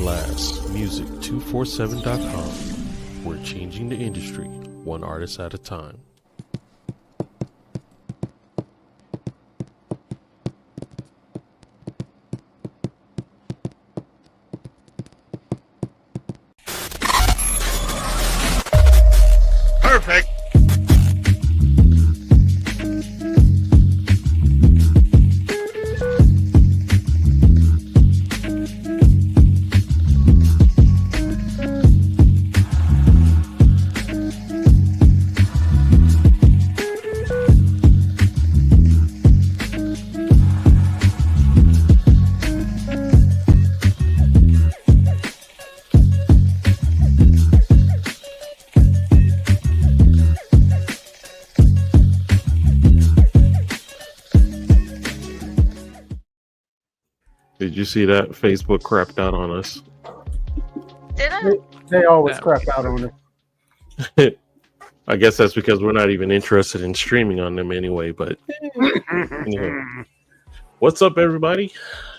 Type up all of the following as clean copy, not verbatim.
last, music247.com. We're changing the industry, one artist at a time. Perfect. Did you see that Facebook crapped out on us? Did it? They always crap out on it. I guess that's because we're not even interested in streaming on them anyway, but anyway. What's up, everybody?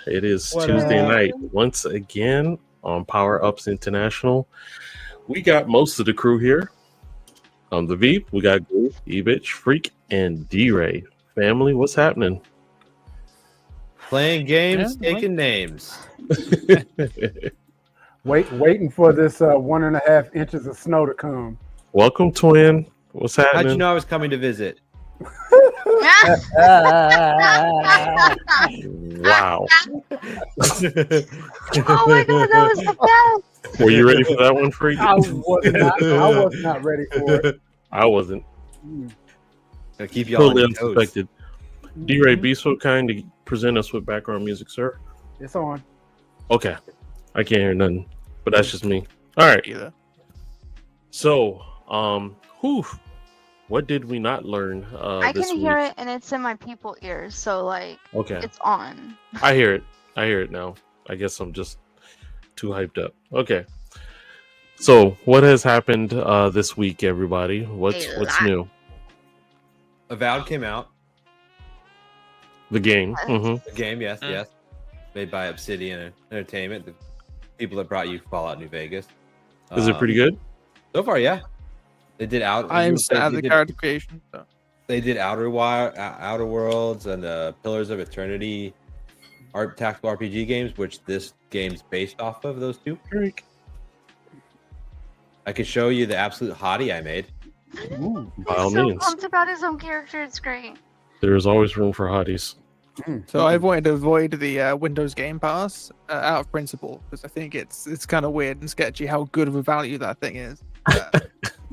It is Tuesday night once again on Power Ups International. We got most of the crew here. On the Veep, we got GOOB, EBTCH, Freak, and DRay. Family, what's happening? Playing games, taking names. Waiting for this 1.5 inches of snow to come. Welcome, twin. What's happening? How'd you know I was coming to visit? Wow. Oh my god, that was the best. Were you ready for that one, Freak? I was not ready for it. I wasn't. Gotta keep you all Totally on your toes. unsuspected. DRay, be so kind to present us with background music, sir. It's on. Okay. I can't hear nothing, but that's just me. All right. So, what did we not learn I this can week? hear it and it's in my people ears, so like Okay. it's on. I hear it. I hear it now. I guess I'm just too hyped up. Okay. So, what has happened this week, everybody? What's lot. new? Avowed came out. The game. What? Mm-hmm. The game, yes. Made by Obsidian Entertainment, the people that brought you Fallout New Vegas. Is it pretty good? So far, yeah. They did I'm sad the character creation. So. They did Outer Worlds and Pillars of Eternity tactical RPG games, which this game's based off of those two. I could show you the absolute hottie I made. Ooh. By all He's so means. pumped about his own character. It's great. There's always room for hotties. So I've wanted to avoid the Windows Game Pass out of principle because I think it's kind of weird and sketchy how good of a value that thing is.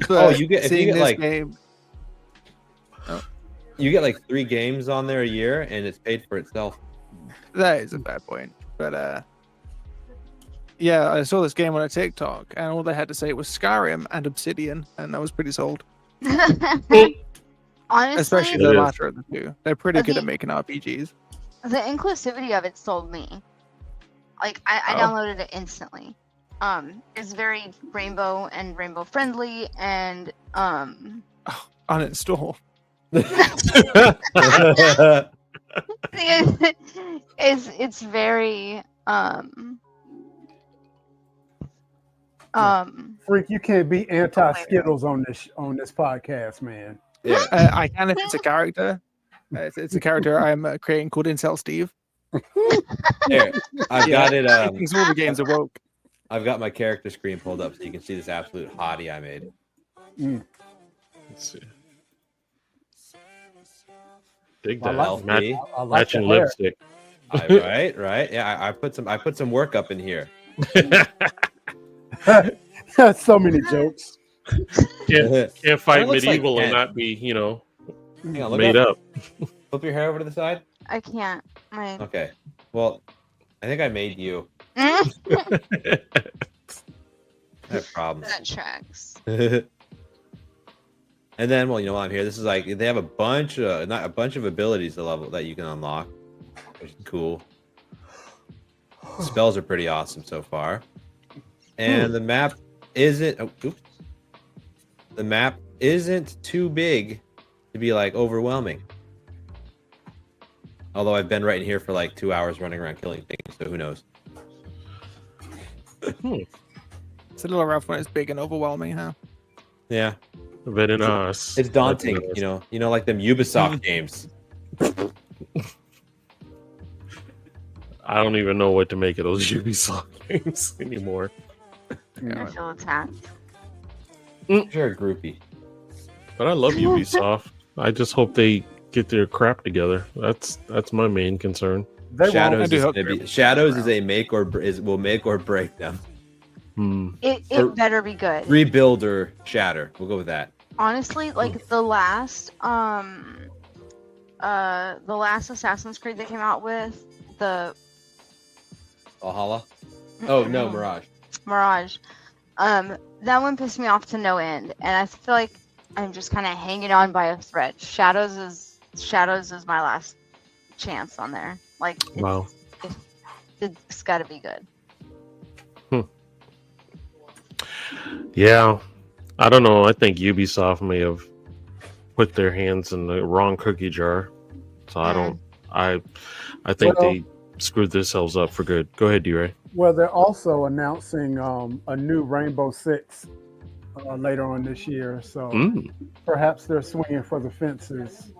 But you get seeing this like game. You get like 3 games on there a year, and it's paid for itself. That is a bad point, but yeah, I saw this game on a TikTok, and all they had to say was Skyrim and Obsidian, and I was pretty sold. Honestly, Especially the latter of the two. They're pretty good at making RPGs. the inclusivity of it sold me. Like I downloaded it instantly. It's very rainbow and rainbow friendly, and Uninstall. it's very Freak, you can't be anti-Skittles on this podcast, man. Yeah. I can if it's a character. It's a character I'm creating called Incel Steve. Here, I've got it. Thinks all the games are woke. I've got my character screen pulled up so you can see this absolute hottie I made. Let's see. Dig I that. like Match, it. I like matching the hair. lipstick. Right. Yeah, I put some work up in here. So many jokes. Can't fight It looks like medieval and Ken. not be, Hang on, look made up. Flip your hair over to the side. I can't. My Okay. Well, I think I made you. that I have problems. tracks. And then, well, while I'm here, this is like they have a bunch of abilities to level that you can unlock, which is cool. Spells are pretty awesome so far, and the map isn't. The map isn't too big to be like overwhelming. Although I've been right in here for like 2 hours running around killing things, so who knows? It's a little rough when it's big and overwhelming, huh? Yeah, Very nice. it's daunting. Very nice. You know, like them Ubisoft games. I don't even know what to make of those Ubisoft games anymore. I feel attacked. You're a groupie. But I love Ubisoft. I just hope they get their crap together. That's my main concern. They Shadows won't. I do is hope gonna they're- be Shadows is a make or will make or break them. It better be good. Rebuild or shatter. We'll go with that. Honestly, like the last Assassin's Creed they came out with, the Valhalla. Oh no, Mirage. Mirage. That one pissed me off to no end, and I feel like I'm just kind of hanging on by a thread. Shadows is my last chance on there. Like, Wow. it's got to be good. Yeah. I don't know. I think Ubisoft may have put their hands in the wrong cookie jar. So I think Well- they screwed themselves up for good. Go ahead, DRay. Well, they're also announcing a new Rainbow Six later on this year. So perhaps they're swinging for the fences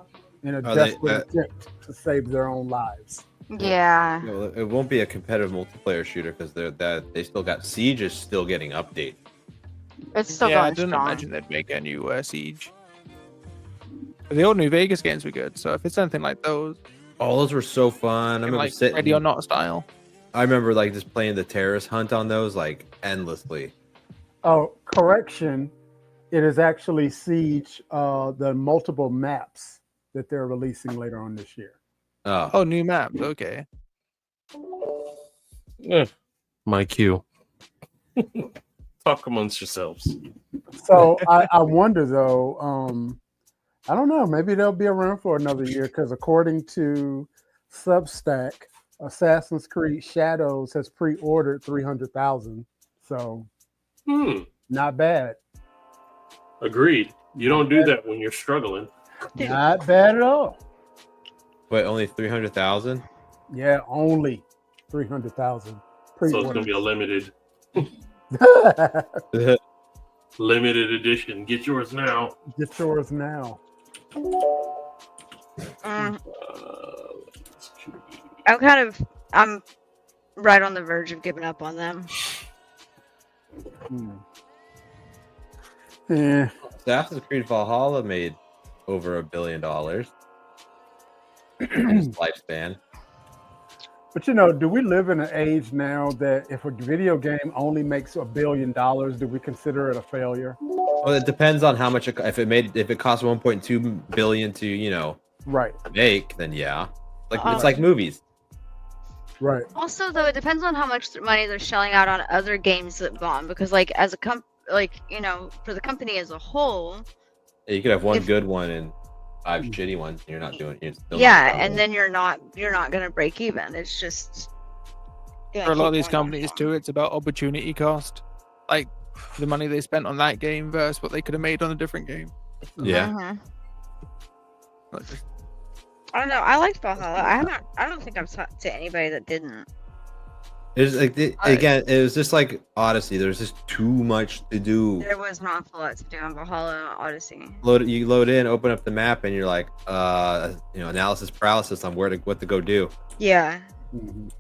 in a desperate attempt to save their own lives. Yeah. No, it won't be a competitive multiplayer shooter because they still got Siege is still getting updated. It's still Yeah, I going didn't strong. imagine they'd make a new Siege. But the old New Vegas games were good, so if it's anything like those, Oh, those were so fun. I remember like sitting. Ready or Not style. I remember like just playing the terrorist hunt on those like endlessly. Oh, correction. It is actually Siege, the multiple maps that they're releasing later on this year. Oh, new maps. Okay. My cue. Talk amongst yourselves. So I wonder though, I don't know, maybe they'll be around for another year because according to Substack, Assassin's Creed Shadows has pre-ordered 300,000. So not bad. Agreed. You don't do that when you're struggling. Not bad at all. Wait, only 300,000? Yeah, only 300,000 So it's gonna pre-ordered. be a limited edition. Get yours now. Get yours now. I'm right on the verge of giving up on them. Yeah. Assassin's Creed Valhalla made over $1 billion in its lifespan. But you know, do we live in an age now that if a video game only makes $1 billion, do we consider it a failure? Well, it depends on how much if it costs 1.2 billion to Right. make, then yeah, like it's like movies. Right. Also, though, it depends on how much money they're shelling out on other games that bomb. Because, like, as a for the company as a whole, You could have one good one and 5 shitty ones. And you're not doing. You're still yeah, not and then you're not gonna break even. It's just For a lot of these companies too, it's about opportunity cost. Like the money they spent on that game versus what they could have made on a different game. Yeah. Not just- I don't know. I liked Valhalla. I don't think I've talked to anybody that didn't. It's like again, it was just like Odyssey. There's just too much to do. There was not a lot to do on Valhalla Odyssey. You load in, open up the map, and you're like, analysis paralysis on what to go do. Yeah. Mhm.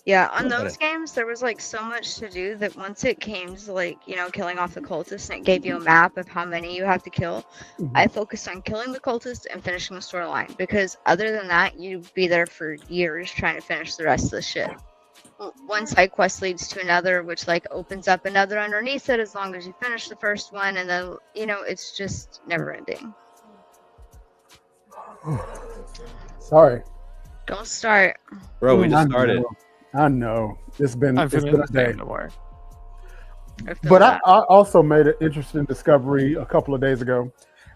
Yeah, on Yeah. those games, there was like so much to do that once it came to like, killing off the cultists and it gave you a map of how many you have to kill, I focused on killing the cultists and finishing the storyline because other than that, you'd be there for years trying to finish the rest of the shit. One side quest leads to another, which like opens up another underneath it as long as you finish the first one, and then, it's just never ending. Sorry. Don't start. Bro, we just started. I know. It's been I'm a feeling the day. same. Don't worry. But I also made an interesting discovery a couple of days ago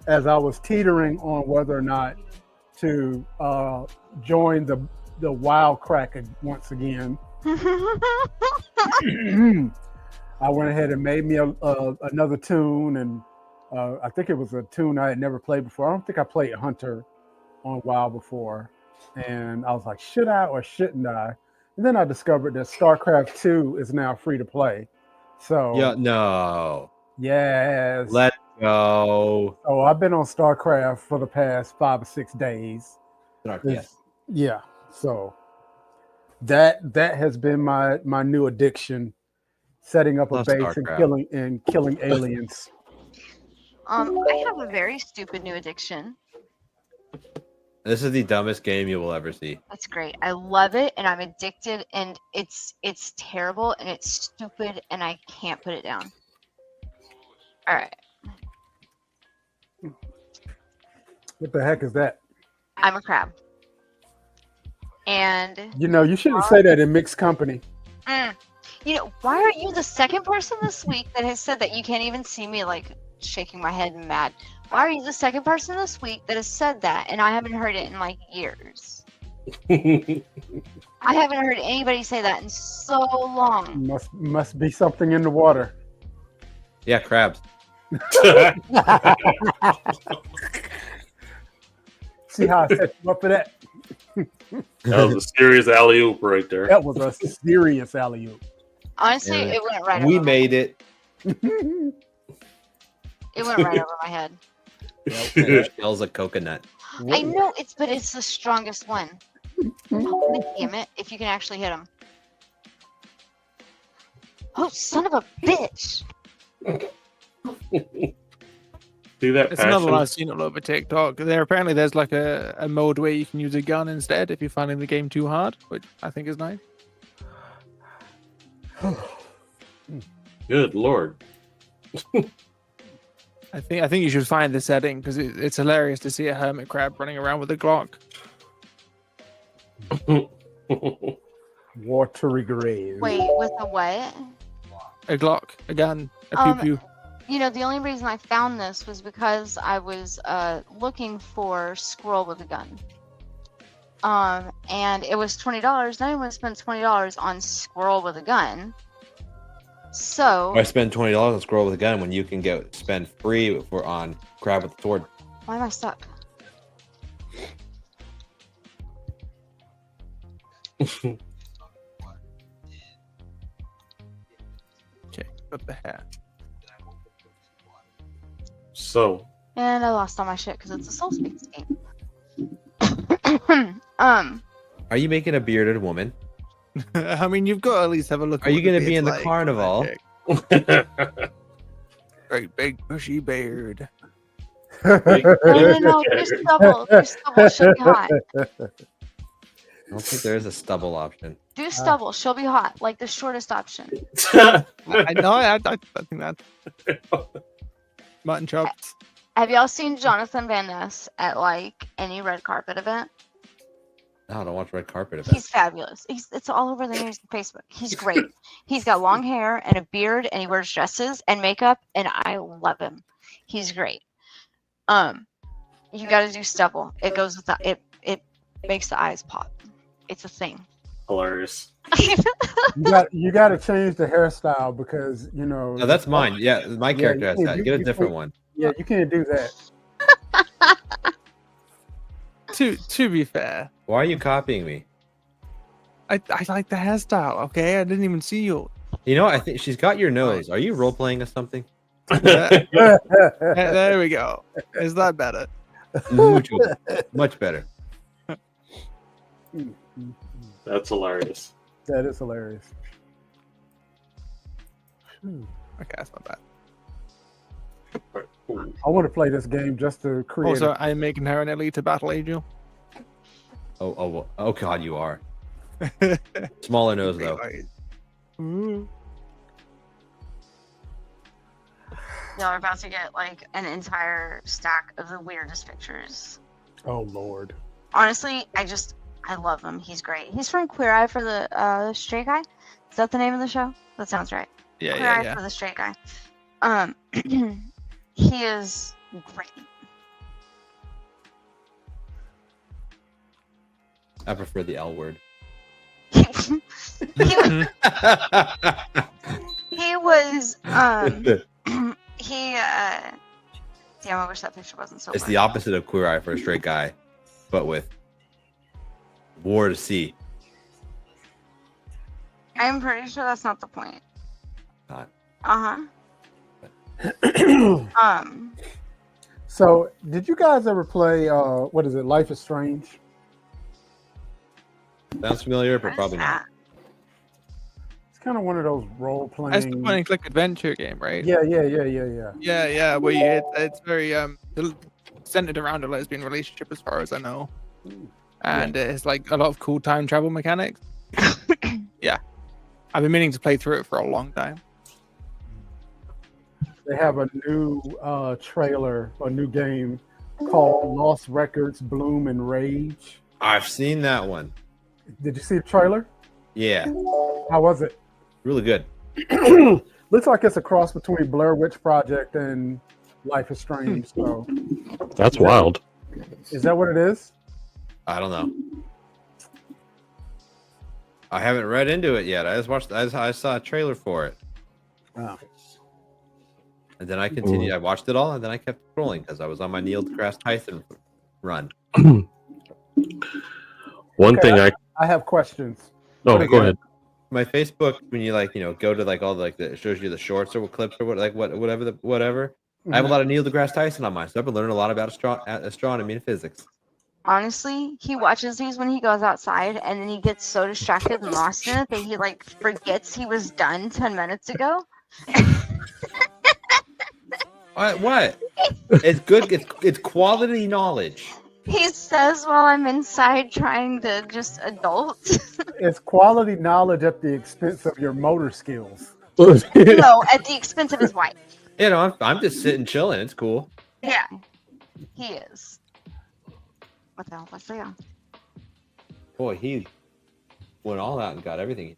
as I was teetering on whether or not to join the wild crack once again. I went ahead and made me another tune, and I think it was a tune I had never played before. I don't think I played Hunter on WoW before, and I was like, should I or shouldn't I? And then I discovered that StarCraft 2 is now free to play. So Yeah, no. yes. Let's go. So I've been on StarCraft for the past 5 or 6 days. Yes. Yeah. So that has been my new addiction, setting up a Love base StarCraft. and killing aliens. I have a very stupid new addiction. This is the dumbest game you will ever see. That's great. I love it, and I'm addicted, and it's terrible, and it's stupid, and I can't put it down. All right. What the heck is that? I'm a crab. And You know, you shouldn't say that in mixed company. you know, why are you the second person this week that has said that? You can't even see me like shaking my head and mad. Why are you the second person this week that has said that, and I haven't heard it in like years? I haven't heard anybody say that in so long. Must be something in the water. Yeah, crabs. See how I set you up for that? That was a serious alley oop right there. That was a serious alley-oop. Honestly, Yeah. it went right We over made it. It went right over my head. Shells a coconut. I know but it's the strongest one. Oh, damn it! If you can actually hit him. Oh, son of a bitch! See that It's another one passion? I've seen all over TikTok. There's like a mode where you can use a gun instead if you're finding the game too hard, which I think is nice. Good lord. I think you should find the setting because it's hilarious to see a hermit crab running around with a Glock. Watery grave. Wait, with the what? A Glock, a gun, a pew pew. You know, the only reason I found this was because I was looking for squirrel with a gun. And it was $20. Not anyone spent $20 on squirrel with a gun. So Why spend $20 on squirrel with a gun when you can spend free on crab with a sword? why am I stuck? Okay, got the hat. So, And I lost all my shit because it's a Soul Speaks game. Are you making a bearded woman? I mean, you've got to at least have a look. Are you going to be in the carnival? Great big bushy beard. No, do stubble. Do stubble. She'll be hot. I don't think there is a stubble option. Do stubble. She'll be hot. Like the shortest option. I know. I think that mutton chops. Have y'all seen Jonathan Van Ness at like any red carpet event? No, I don't watch red carpet events. He's fabulous. It's all over the news and Facebook. He's great. He's got long hair and a beard, and he wears dresses and makeup, and I love him. He's great. You got to do stubble. It goes with it makes the eyes pop. It's a thing. hilarious. You got to change the hairstyle because No, that's mine. Yeah, my character has that. Get a different one. Yeah, you can't do that. To be fair, Why are you copying me? I like the hairstyle. Okay, I didn't even see you. You know, I think she's got your nose. Are you role playing or something? There we go. Is that better? Much better. That's hilarious. That is hilarious. Okay, that's not bad. I want to play this game just to create. Also, I'm making her an elite to battle angel. Oh God, you are. Smaller nose though. Ooh. Y'all are about to get like an entire stack of the weirdest pictures. Oh Lord. Honestly, I love him. He's great. He's from Queer Eye for the Straight Guy. Is that the name of the show? That sounds right. Queer Eye for the Straight Guy. He is great. I prefer the L word. He was damn, I wish that picture wasn't so It's funny. the opposite of Queer Eye for a Straight Guy, but with War to See. I'm pretty sure that's not the point. Not. So, did you guys ever play? What is it? Life is Strange. Sounds familiar, but What is probably not. that? It's kind of one of those role playing. That's the point and click adventure game, right? Yeah. Yeah. Where it's very centered around a lesbian relationship, as far as I know, and it's like a lot of cool time travel mechanics. Yeah, I've been meaning to play through it for a long time. They have a new trailer, a new game called Lost Records: Bloom and Rage. I've seen that one. Did you see the trailer? Yeah, How was it? really good. Looks like it's a cross between Blair Witch Project and Life is Strange. So, That's wild. is that what it is? I don't know. I haven't read into it yet. I just watched. I saw a trailer for it, Oh. and then I continued. I watched it all, and then I kept scrolling because I was on my Neil deGrasse Tyson run. One thing I have questions. Oh, Pretty go good. ahead. My Facebook, when you go to all it shows you the shorts or clips or whatever. I have a lot of Neil deGrasse Tyson on mine, so I've been learning a lot about astronomy and physics. Honestly, he watches these when he goes outside, and then he gets so distracted and lost in it that he forgets he was done 10 minutes ago. What? It's good. It's quality knowledge. He says while I'm inside trying to just adult. It's quality knowledge at the expense of your motor skills. No, at the expense of his wife. I'm just sitting chilling. It's cool. Yeah, he is. What the hell? What's that? Boy, he went all out and got everything.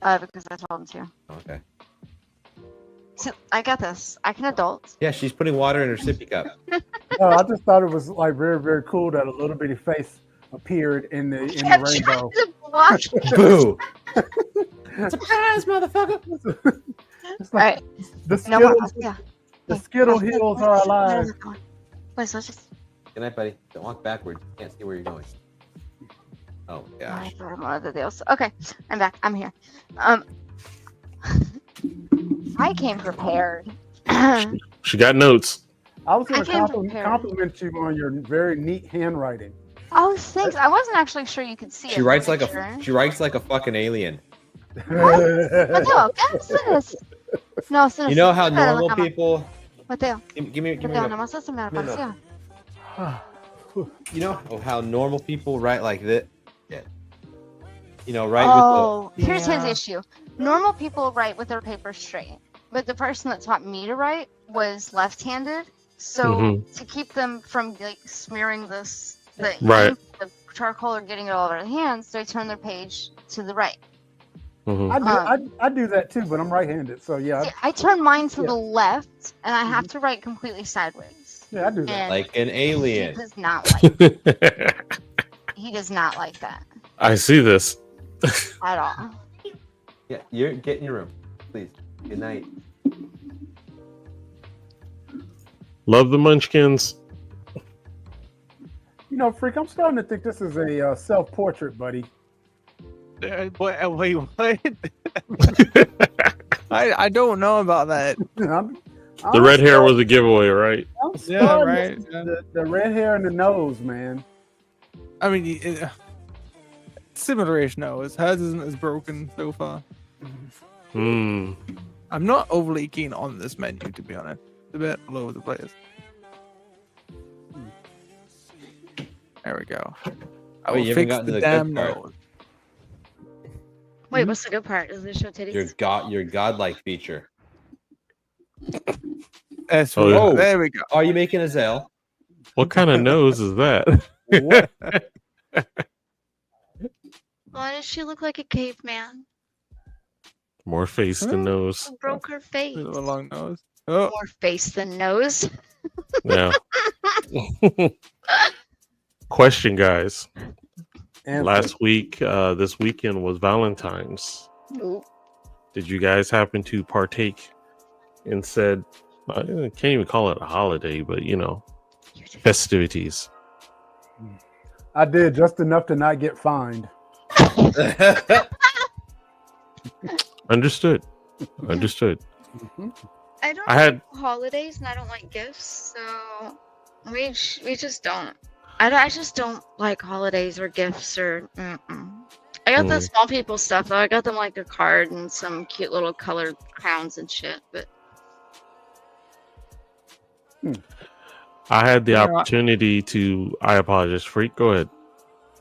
Because I told him to. Okay. So, I got this. I can adult. Yeah, she's putting water in her sippy cup. No, I just thought it was like very, very cool that a little bitty face appeared in the rainbow. Boo! Surprise, motherfucker! It's All right. The No Skittles, more. Yeah. the Skittle Hills are alive. Wait, so let's just. Good night, buddy. Don't walk backwards. You can't see where you're going. Oh gosh. I thought of one of the deals. Okay, I'm back. I'm here. I came prepared. She got notes. I was going I came to prepared. compliment you on your very neat handwriting. Oh, thanks. I wasn't actually sure you could see it. She writes like Sure. she writes like a fucking alien. Mateo, ¿qué haces? No, You know how normal people. Mateo, Give me. Mateo, nomás hazme la No, no. canción. You know how normal people write like this. Yeah. Right Oh, with the. here's his issue. Normal people write with their paper straight, but the person that taught me to write was left-handed. So to keep them from smearing the Right. ink, the charcoal, or getting it all over their hands, they turn their page to the right. I do that too, but I'm right-handed, so yeah. See, I turn mine to the left, and I have to write completely sideways. Yeah, I do that. And Like an alien. He does not like. He does not like that I see this. at all. Yeah, get in your room, please. Good night. Love the Munchkins. Freak, I'm starting to think this is a self-portrait, buddy. Wait, what? I don't know about that. The red hair was a giveaway, right? I'm Yeah, starting right. to- The red hair and the nose, man. I mean, similar-ish nose. Hers isn't as broken so far. Hmm. I'm not overly keen on this menu, to be honest. It's a bit all over the place. There we go. I Wait, will you haven't fix gotten to the the damn good part. nose. Wait, what's the good part? Does it show titties? Your godlike feature. That's Oh, right. yeah. There we go. Are you making a Zell? What kind of nose is that? What? Why does she look like a caveman? More face than nose. Who broke her face? A little long nose. Oh, More face than nose. Yeah. Question, guys. Answer. Last week, this weekend was Valentine's. Ooh. Did you guys happen to partake in said, I can't even call it a holiday, but festivities? I did just enough to not get fined. Understood. I don't I had- like holidays and I don't like gifts, so we just don't. I just don't like holidays or gifts or. I got the small people stuff though. I got them like a card and some cute little colored crowns and shit. But I had the Yeah. opportunity to. I apologize, Freak. Go ahead.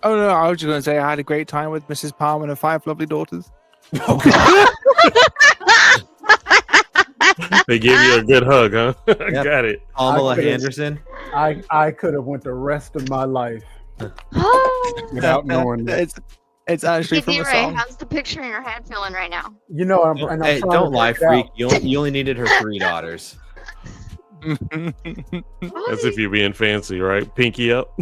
Oh no, I was just going to say I had a great time with Mrs. Palm and her 5 lovely daughters. They gave you a good hug, huh? Yep. Got it. Pamela I could've- Anderson. I could have went the rest of my life oh, without knowing that. It's actually hey, from a DRay, song. how's the picture in your head feeling right now? You know, I'm Hey, trying don't to lie, work it out. Freak. You only needed her 3 daughters. As if you're being fancy, right? Pinky up.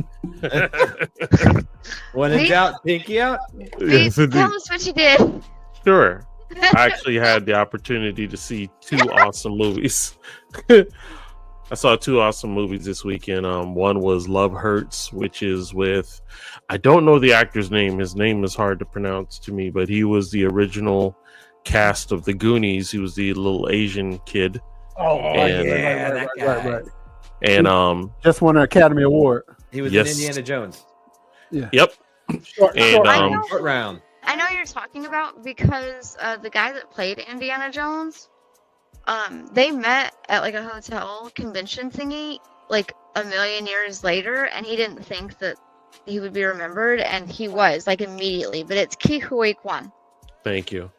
When in Me? doubt, pinky out. Please tell us what you did. Sure. I actually had the opportunity to see 2 awesome movies. I saw 2 awesome movies this weekend. One was Love Hurts, which is with, I don't know the actor's name. His name is hard to pronounce to me, but he was the original cast of the Goonies. He was the little Asian kid. Oh, And- right. And Just won an Academy Award. He was Yes. in Indiana Jones. yep. Short And, round. Short round. I know you're talking about because the guy that played Indiana Jones, they met at like a hotel convention thingy like a million years later, and he didn't think that he would be remembered, and he was like immediately. But it's Ke Huy Quan. Thank you.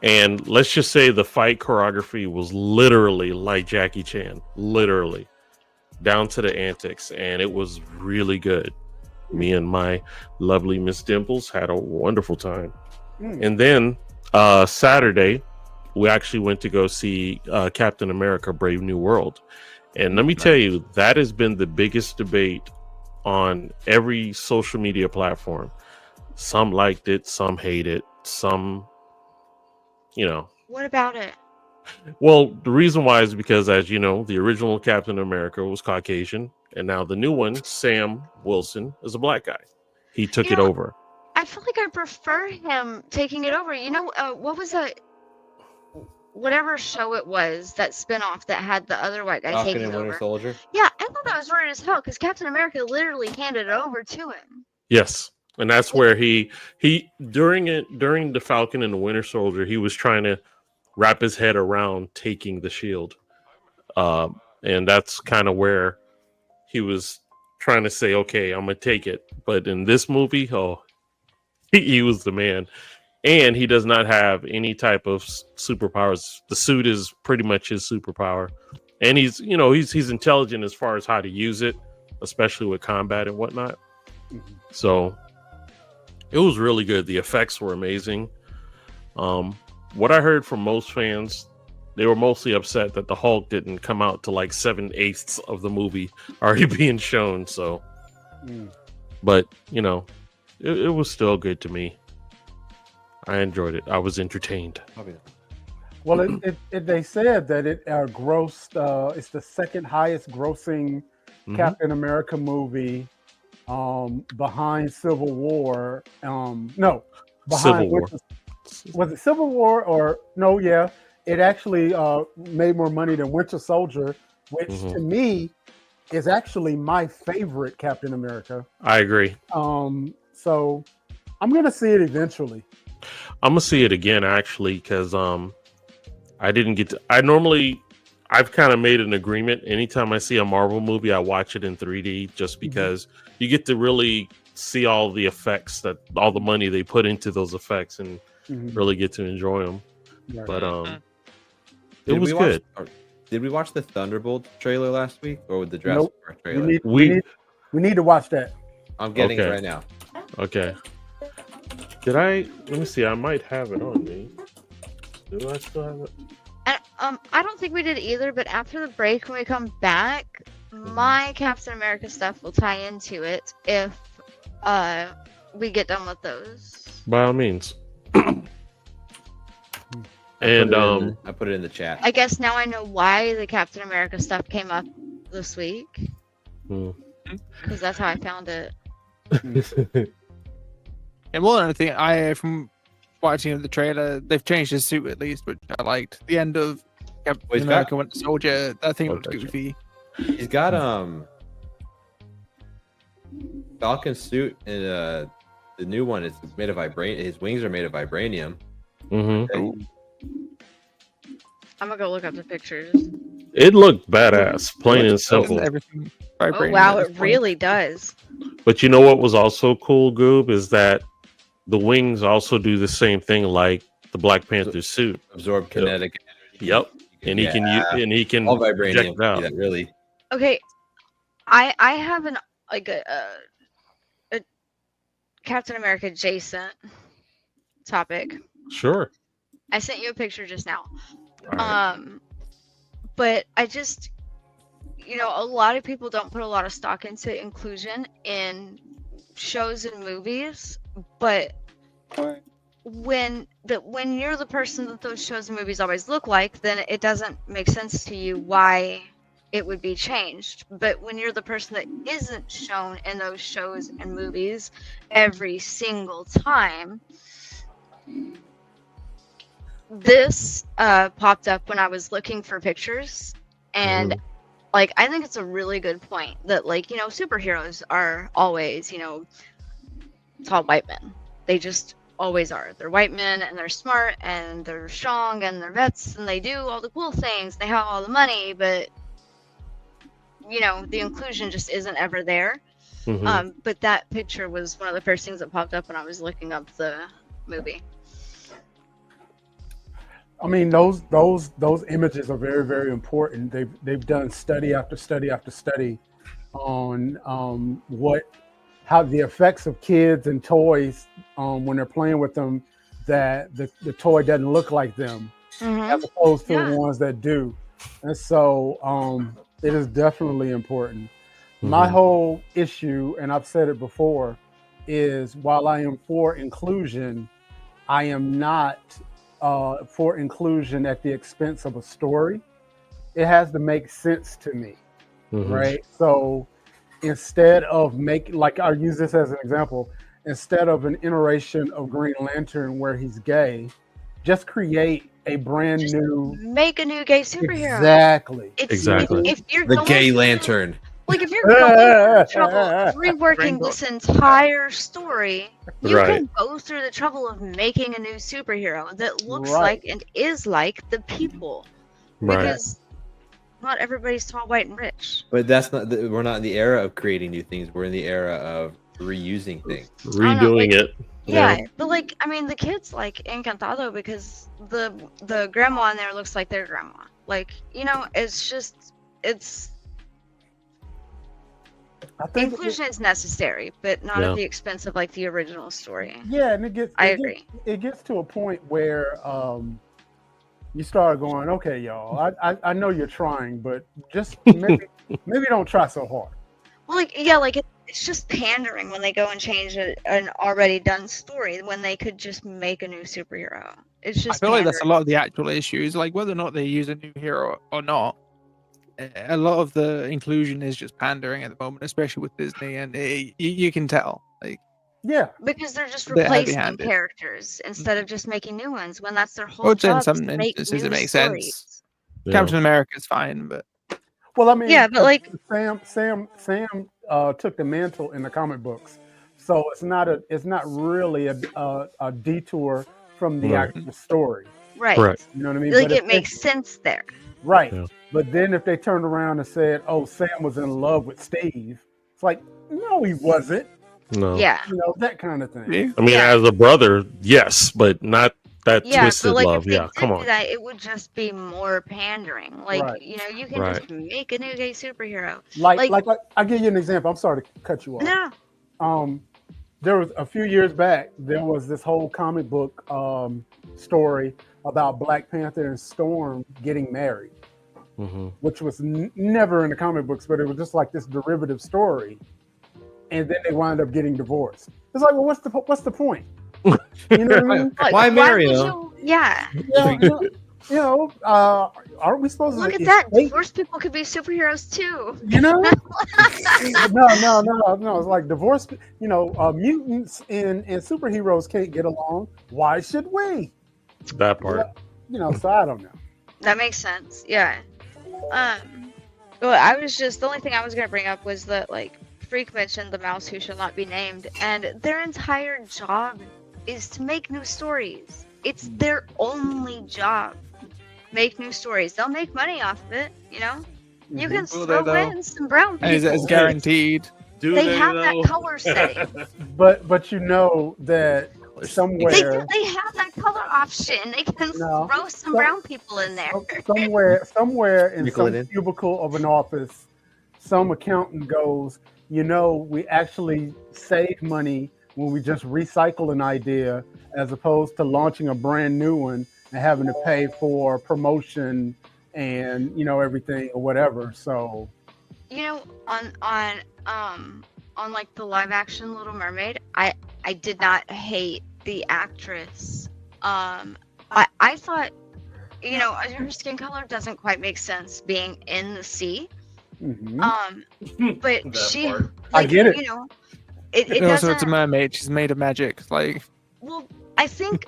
And let's just say the fight choreography was literally like Jackie Chan, literally down to the antics, and it was really good. Me and my lovely Miss Dimples had a wonderful time. And then Saturday, we actually went to go see Captain America: Brave New World. And let me tell you, that has been the biggest debate on every social media platform. Some liked it, some hate it, some, What about it? Well, the reason why is because, as you know, the original Captain America was Caucasian, and now the new one, Sam Wilson, is a black guy. He took it over. I feel like I prefer him taking it over. You know, what was that? Whatever show it was, that spinoff that had the other white guy Falcon taking and over. Winter Soldier. Yeah, I thought that was weird as hell because Captain America literally handed it over to him. Yes, and that's where he during the Falcon and the Winter Soldier, he was trying to wrap his head around taking the shield, and that's kind of where he was trying to say, "Okay, I'm gonna take it." But in this movie, he was the man. And he does not have any type of superpowers. The suit is pretty much his superpower. And he's intelligent as far as how to use it, especially with combat and whatnot. So it was really good. The effects were amazing. What I heard from most fans, they were mostly upset that the Hulk didn't come out to like 7/8 of the movie already being shown. So, but it was still good to me. I enjoyed it. I was entertained. Well, they said that it grossed. It's the second highest grossing Captain America movie, behind Civil War. No, behind Civil War. Was it Civil War or no? Yeah, it actually made more money than Winter Soldier, which to me is actually my favorite Captain America. I agree. So I'm gonna see it eventually. I'm gonna see it again actually because I didn't get to. I've kind of made an agreement. Anytime I see a Marvel movie, I watch it in 3D just because you get to really see all the effects, that all the money they put into those effects, and really get to enjoy them. Right. But it was good. Did we watch the Thunderbolt trailer last week, or with the Jurassic Park trailer? We need to watch that. I'm getting it right now. Okay. Let me see. I might have it on me. Do I still have it? I don't think we did either, but after the break, when we come back, my Captain America stuff will tie into it if we get done with those. By all means. And I put it in the chat. I guess now I know why the Captain America stuff came up this week. Because that's how I found it. And more than anything, from watching the trailer, they've changed his suit at least, which I liked. The end of Captain America Winter Soldier, that thing looked goofy. He's got Falcon's suit and the new one is made of vibranium. His wings are made of vibranium. Mm-hmm. I'm gonna go look up the pictures. It looked badass, plain and simple. Everything Oh wow, it really does. But you know what was also cool, Goob, is that the wings also do the same thing like the Black Panther suit. Absorb kinetic energy. Yep. And he can all vibranium. project out. Yeah, really. Okay, I have a Captain America adjacent topic. Sure. I sent you a picture just now. All right. But I just, a lot of people don't put a lot of stock into inclusion in shows and movies, but when you're the person that those shows and movies always look like, then it doesn't make sense to you why it would be changed. But when you're the person that isn't shown in those shows and movies every single time, this popped up when I was looking for pictures, and I think it's a really good point that superheroes are always tall white men. They just always are. They're white men, and they're smart, and they're strong, and they're vets, and they do all the cool things. They have all the money, but the inclusion just isn't ever there. But that picture was one of the first things that popped up when I was looking up the movie. I mean, those images are very, very important. They've done study after study after study on how the effects of kids and toys when they're playing with them, that the toy doesn't look like them, as opposed to the ones that do. And so it is definitely important. My whole issue, and I've said it before, is while I am for inclusion, I am not for inclusion at the expense of a story. It has to make sense to me, right? So instead of I'll use this as an example, instead of an iteration of Green Lantern where he's gay, just create a brand new, make a new gay superhero. Exactly. If you're the gay lantern. If you're going through the trouble of reworking this entire story, you can go through the trouble of making a new superhero that looks like and is like the people. Because not everybody's tall, white, and rich. But that's not. We're not in the era of creating new things. We're in the era of reusing things, redoing it. Yeah, but the kids like Encantado because the grandma in there looks like their grandma. I think inclusion is necessary, but not at the expense of the original story. Yeah, and I agree. It gets to a point where you start going, okay, y'all, I know you're trying, but just maybe don't try so hard. Well, it's just pandering when they go and change an already done story when they could just make a new superhero. It's just. I feel like that's a lot of the actual issues, whether or not they use a new hero or not. A lot of the inclusion is just pandering at the moment, especially with Disney, and you can tell. Because they're just replacing characters instead of just making new ones when that's their whole Which job. In some instances it makes sense. Captain America is fine, but well, I mean, Sam took the mantle in the comic books, so it's not really a detour from the actual story. Right. You know what I mean? It makes sense there. Right. Yeah. But then if they turned around and said, "Oh, Sam was in love with Steve," it's like, no, he wasn't. No. Yeah. That kind of thing. I mean, as a brother, yes, but not that twisted love. If come on. That, it would just be more pandering. You can just make a new gay superhero. I'll give you an example. I'm sorry to cut you off. No. There was a few years back, there was this whole comic book story about Black Panther and Storm getting married, which was never in the comic books, but it was just like this derivative story. And then they wind up getting divorced. It's like, well, what's the point? You know what I mean? Why marry him? Yeah. You know, aren't we supposed Look to at that. escape? Divorced people could be superheroes too. You know? No. It's like divorce. You know, mutants and superheroes can't get along. Why should we? That part. You know, so I don't know. That makes sense. Yeah. Well, I was just the only thing I was gonna bring up was that like Freak mentioned the mouse who shall not be named, and their entire job is to make new stories. It's their only job. Make new stories. They'll make money off of it, you know? You can Will they, throw though? in some brown And people. it's guaranteed. Do They have that though? color setting. But you know that somewhere They have that color option. They can No. throw some brown people in there. somewhere in Sprinkle it some in. cubicle of an office, some accountant goes, you know, we actually save money when we just recycle an idea as opposed to launching a brand new one and having to pay for promotion and, you know, everything or whatever. So You know, on like the live action Little Mermaid, I did not hate the actress. I thought, you know, her skin color doesn't quite make sense being in the sea. mhm. But That she, part. I get it. You know, it And also, it's a doesn't. mermaid. She's made of magic. Like, Well, I think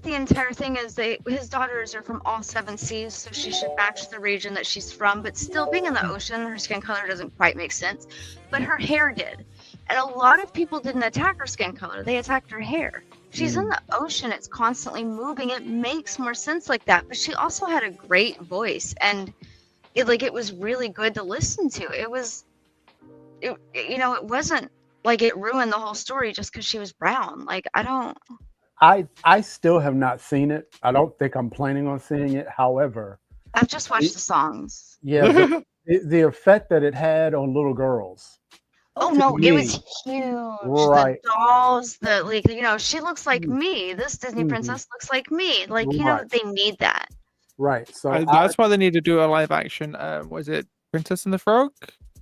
the entire thing is his daughters are from all 7 seas, so she should match the region that she's from. But still, being in the ocean, her skin color doesn't quite make sense. But her hair did, and a lot of people didn't attack her skin color; they attacked her hair. She's in the ocean; it's constantly moving. It makes more sense like that. But she also had a great voice, and it was really good to listen to. It wasn't like it ruined the whole story just because she was brown. Like I still have not seen it. I don't think I'm planning on seeing it. However, I've just watched the songs. yeah, the effect that it had on little girls. Oh To no, me, it was huge. right. The dolls, she looks like me. This Disney Mhm. princess looks like me. Like, Right. they need that. Right. So that's why they need to do a live action. Was it Princess and the Frog?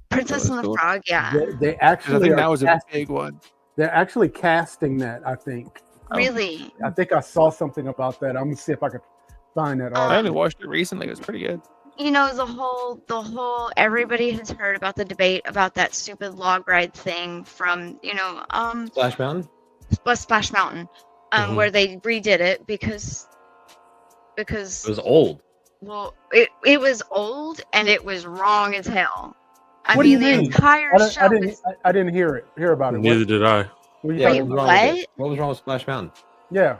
Princess and the cool. Frog, yeah. they 'Cause I actually think are that was a cast- big one. they're actually casting that, I think. Really. I think I saw something about that. I'm gonna see if I could find that I only article. watched it recently. It was pretty good. You know, the whole everybody has heard about the debate about that stupid log ride thing from, Splash Mountain. Splash Mountain, Mhm. where they redid it because It was old. well, it was old and it was wrong as hell. I What do you mean, the mean? entire show I didn't hear about it. Neither did I. What you Yeah, talking Wait, what was about? wrong with what? it? What was wrong with Splash Mountain? Yeah.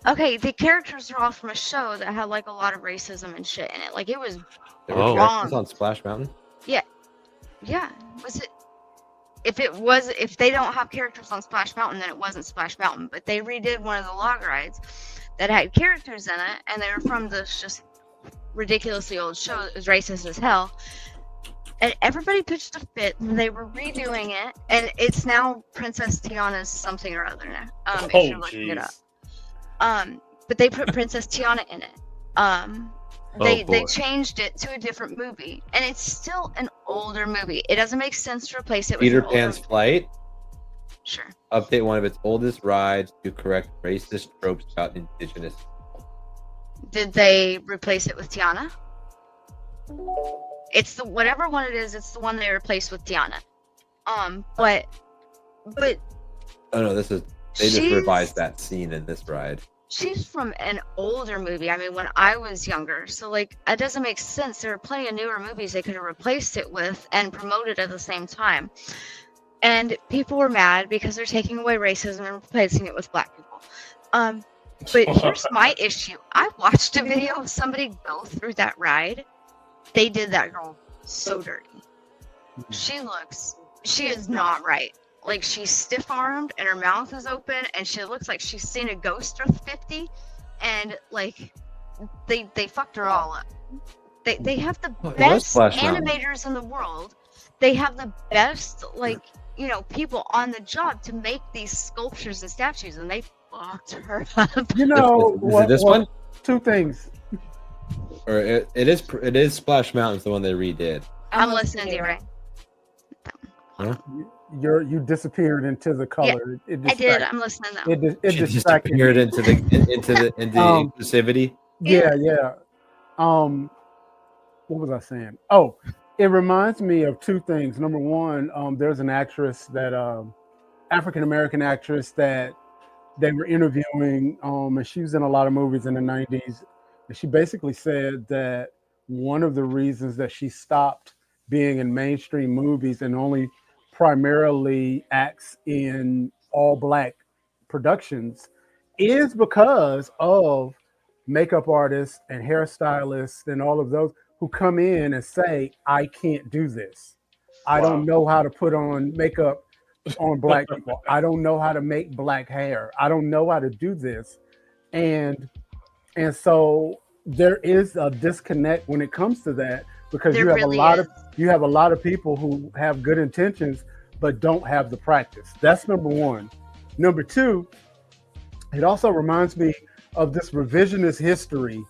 Okay, the characters are all from a show that had like a lot of racism and shit in it. Like it was, There were Oh. characters on Splash Mountain. yeah. Was it? If they don't have characters on Splash Mountain, then it wasn't Splash Mountain. But they redid one of the log rides that had characters in it, and they were from this just ridiculously old show that was racist as hell. And everybody pitched a fit, and they were redoing it, and it's now Princess Tiana's something or other now. If you're looking it up. But they put Princess Tiana in it. They boy. changed it to a different movie, and it's still an older movie. It doesn't make sense to replace it with Peter an older Pan's movie. Flight Sure. update one of its oldest rides to correct racist tropes about indigenous. Did they replace it with Tiana? It's the whatever one it is. It's the one they replaced with Tiana. But Oh no, they just she's- revised that scene in this ride. she's from an older movie. I mean, when I was younger, so like it doesn't make sense. There are plenty of newer movies they could have replaced it with and promoted at the same time. And people were mad because they're taking away racism and replacing it with black people. But here's my issue. I watched a video of somebody go through that ride. They did that girl so dirty. She is not right. Like she's stiff-armed and her mouth is open and she looks like she's seen a ghost with 50 and like they fucked her all up. They have the was best Splash Mountain. animators in the world. They have the best people on the job to make these sculptures and statues, and they fucked her up. You know, Is it this one? Two things. Or it is Splash Mountain's the one they redid. I'm listening to you, right? You disappeared into the color. It I did. I'm listening now. It She distracted me. disappeared into the inclusivity. Yeah. What was I saying? Oh, it reminds me of two things. Number one, there's an actress that African American actress that they were interviewing, and she was in a lot of movies in the 90s. And she basically said that one of the reasons that she stopped being in mainstream movies and only primarily acts in all black productions is because of makeup artists and hairstylists and all of those who come in and say, I can't do this. I don't know how to put on makeup on black people. I don't know how to make black hair. I don't know how to do this. And so there is a disconnect when it comes to that, because you have a lot of people who have good intentions but don't have the practice. That's number one. Number two, it also reminds me of this revisionist history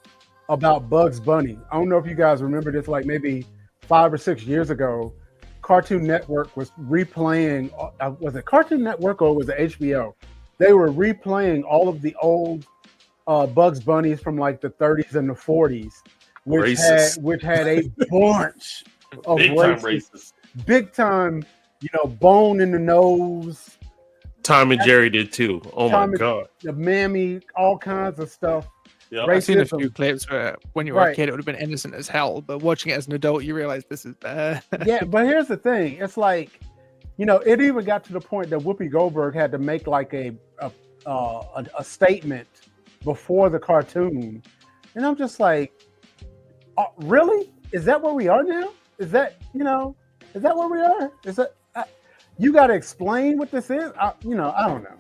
about Bugs Bunny. I don't know if you guys remember this, like maybe 5 or 6 years ago, Cartoon Network was replaying, was it Cartoon Network or was it HBO? They were replaying all of the old Bugs Bunnies from like the 30s and the 40s, which had a bunch of big time, bone in the nose. Tom and Jerry did too. Oh my God. The Mammy, all kinds of stuff. Yep. I've seen a few clips where when you were a kid, it would have been innocent as hell, but watching it as an adult, you realize this is bad. Yeah, but here's the thing. It's like, it even got to the point that Whoopi Goldberg had to make like a statement before the cartoon. And I'm just like, really? Is that where we are now? Is that where we are? Is that, you got to explain what this is? I don't know. I don't know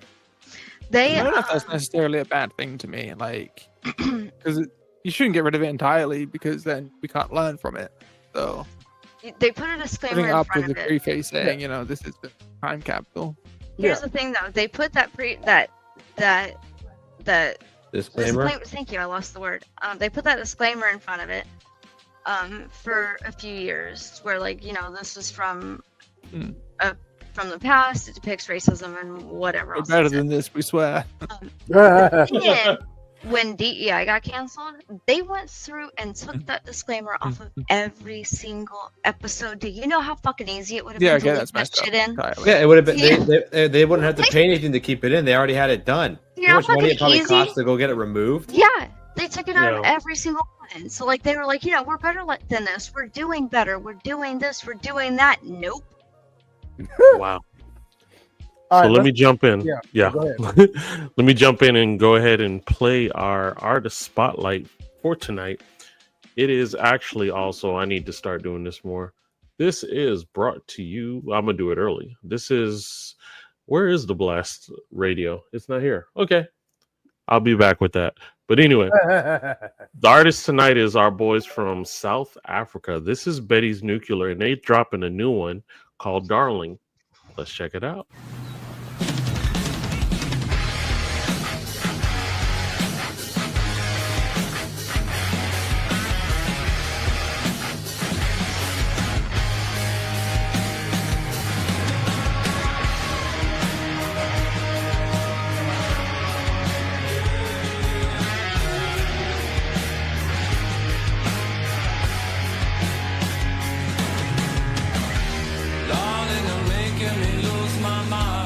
if that's necessarily a bad thing to me, like, because you shouldn't get rid of it entirely, because then we can't learn from it. So they put a disclaimer in front of it. Preface saying, this is the time capsule. Here's the thing, though. They put that disclaimer. Thank you. I lost the word. They put that disclaimer in front of it for a few years, where this is from the past. It depicts racism and whatever else. Better than this, we swear. When DEI got canceled, they went through and took that disclaimer off of every single episode. Do you know how fucking easy it would have been to leave that shit in? Yeah, it would have been. They wouldn't have to pay anything to keep it in. They already had it done. How much money it probably costs to go get it removed? Yeah, they took it out of every single one. So they were like, we're better than this. We're doing better. We're doing this. We're doing that. Nope. Wow. So let me jump in. Yeah. Go ahead. Let me jump in and go ahead and play our artist spotlight for tonight. It is actually also, I need to start doing this more. This is brought to you. I'm going to do it early. Where is the Blast Radio? It's not here. Okay. I'll be back with that. But anyway, the artist tonight is our boys from South Africa. This is Betty's Nuclear, and they're dropping a new one called Darling. Let's check it out. Darling, you're making me lose my mind.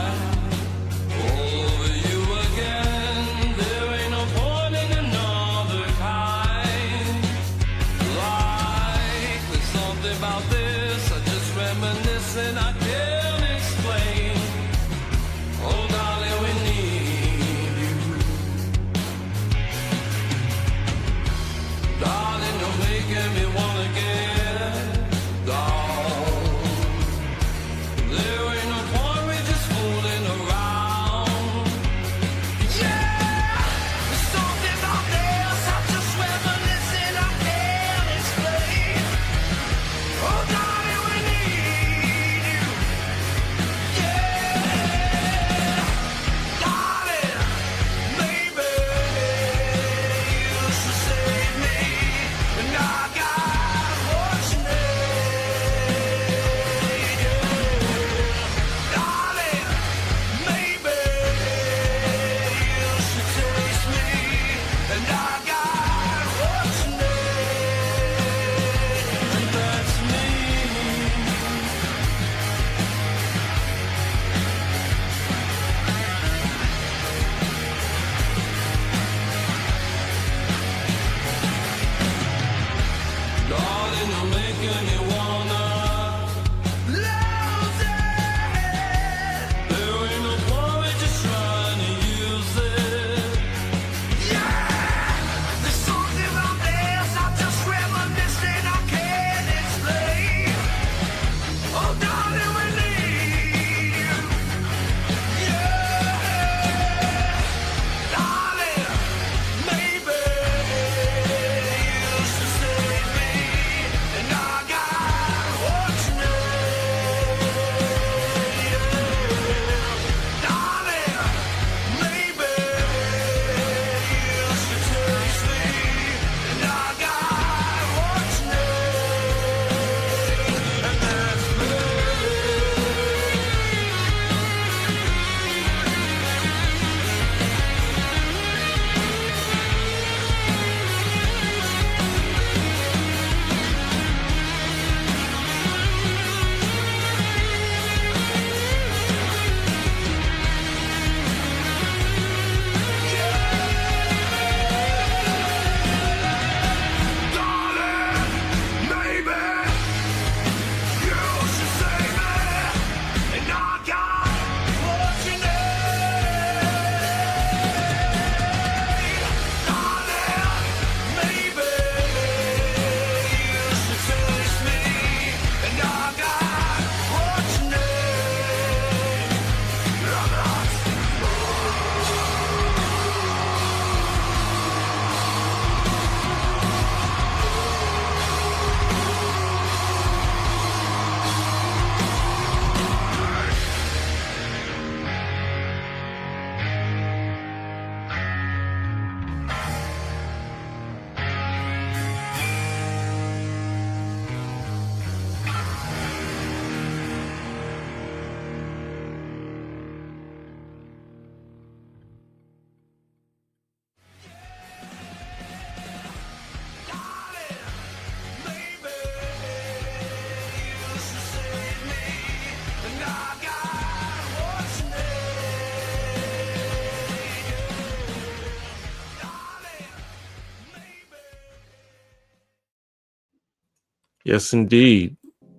Yes, indeed.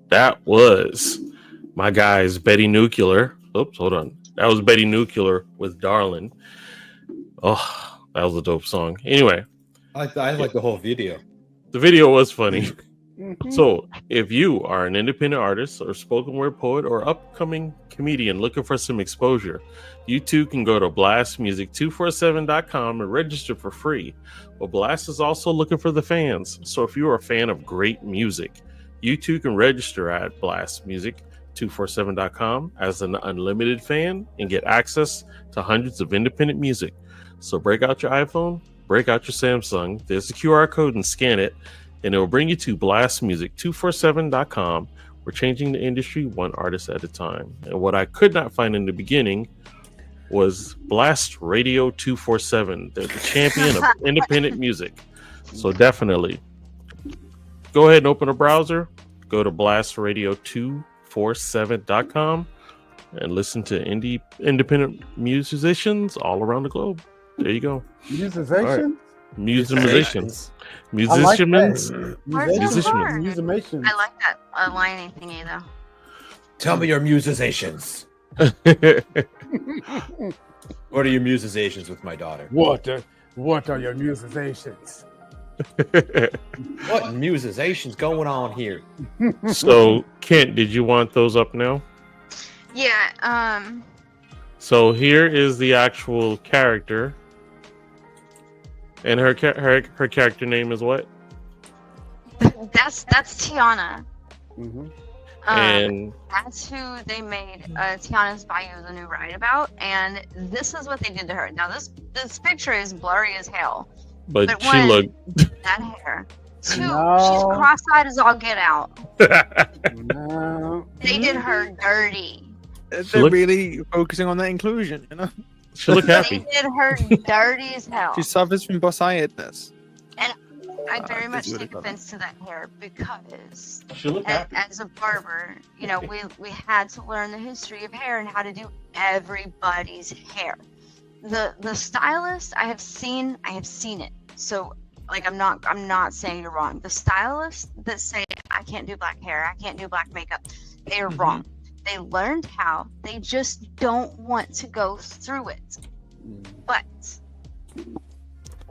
That was my guys, Betty Nuclear. Oops, hold on. That was Betty Nuclear with Darlin'. Oh, that was a dope song. Anyway, I like the whole video. the video was funny. Mhm. So, if you are an independent artist or spoken word poet or upcoming comedian looking for some exposure, you too can go to blastmusic247.com and register for free. But Blast is also looking for the fans. So, if you are a fan of great music, you too can register at blastmusic247.com as an unlimited fan and get access to hundreds of independent music. So, break out your iPhone, break out your Samsung, there's a QR code and scan it, and it will bring you to blastmusic247.com. We're changing the industry one artist at a time. And what I could not find in the beginning was Blast Radio 247. They're the champion of independent music. So definitely go ahead and open a browser, go to blastradio247.com and listen to independent musicians all around the globe. There you go. Musician? Musicians. I like that. Musicians. Musicians. I like that aligning thingy though. Tell me your musicians. What are your musicians with my daughter? What are your musicians? What musicians going on here? So, Kent, did you want those up now? Yeah. So here is the actual character, and her character name is what? That's Tiana. Mm-hmm. And That's who they made Tiana's Bayou the new ride about, and this is what they did to her. Now this picture is blurry as hell. but But she when- looked. That hair. Two, No. she's cross-eyed as all get out. No. They did her dirty. They're look- really focusing on that inclusion, you know. She looked They happy. did her dirty as hell. She suffers from boss-eyedness. I very did much you take really offense to that hair because She looked as a barber, you know, we had to learn the history of hair and how to do everybody's hair. The stylist I have seen it. So like I'm not saying you're wrong. The stylists that say I can't do black hair, I can't do black makeup, they are wrong. They learned how. They just don't want to go through it. But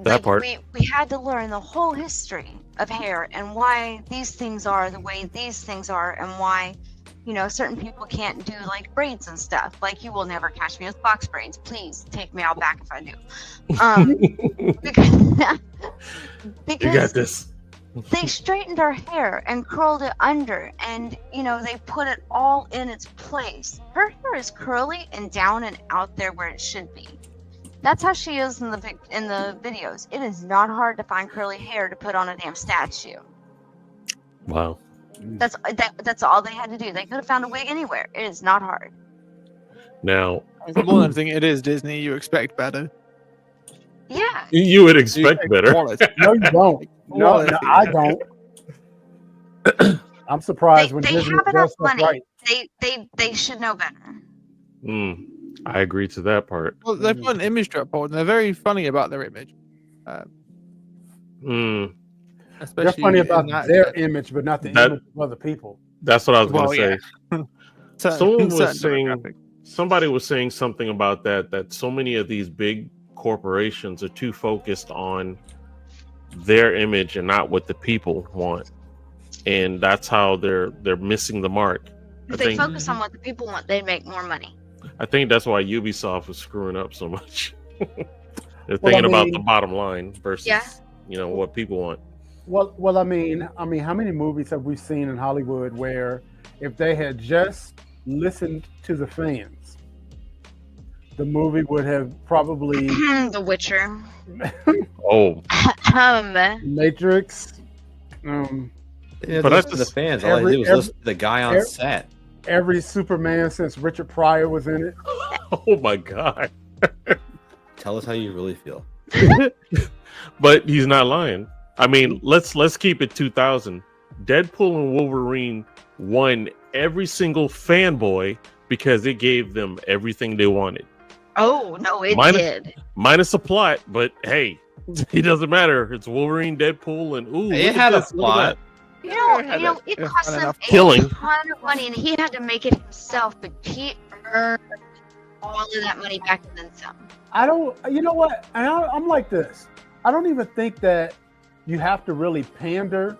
That part. we had to learn the whole history of hair and why these things are the way these things are and why, you know, certain people can't do like braids and stuff. Like you will never catch me with box braids. Please take me out back if I do. You got this. They straightened her hair and curled it under, and you know they put it all in its place. Her hair is curly and down and out there where it should be. That's how she is in the videos. It is not hard to find curly hair to put on a damn statue. Wow. That's all they had to do. They could have found a wig anywhere. It is not hard. Now More than anything, it is Disney. You expect better. Yeah. you would expect better. Quality. No, you don't. No, I don't. I'm surprised when They Disney have enough does stuff money. right. They should know better. I agree to that part. Well, they put an image drop board, and they're very funny about their image. Mm, Especially They're funny in about that- their image, but not the That- image of other people. that's what I was going Well, to yeah. say. Someone was certain saying- demographic. Somebody was saying something about that so many of these big corporations are too focused on their image and not what the people want, and that's how they're missing the mark. If they focus on what the people want, they'd make more money. I think that's why Ubisoft was screwing up so much. They're Well, thinking I about mean- the bottom line versus Yeah. what people want. Well, I mean, how many movies have we seen in Hollywood where if they had just listened to the fans, the movie would have probably The Witcher. Oh, Matrix, Yeah, But listen that's to the just fans. All I did was listen to the guy on set. every Superman since Richard Pryor was in it. oh my God! Tell us how you really feel. But he's not lying. I mean, let's keep it 2000. Deadpool and Wolverine won every single fanboy because it gave them everything they wanted, Oh no, it Mine- did. minus a plot. But hey, it doesn't matter. It's Wolverine, Deadpool, and ooh, It look at had a this, look at plot. It cost him Killing. a ton of money, and he had to make it himself. But he earned all of that money back and then some. I don't. You know what? I'm like this. I don't even think that you have to really pander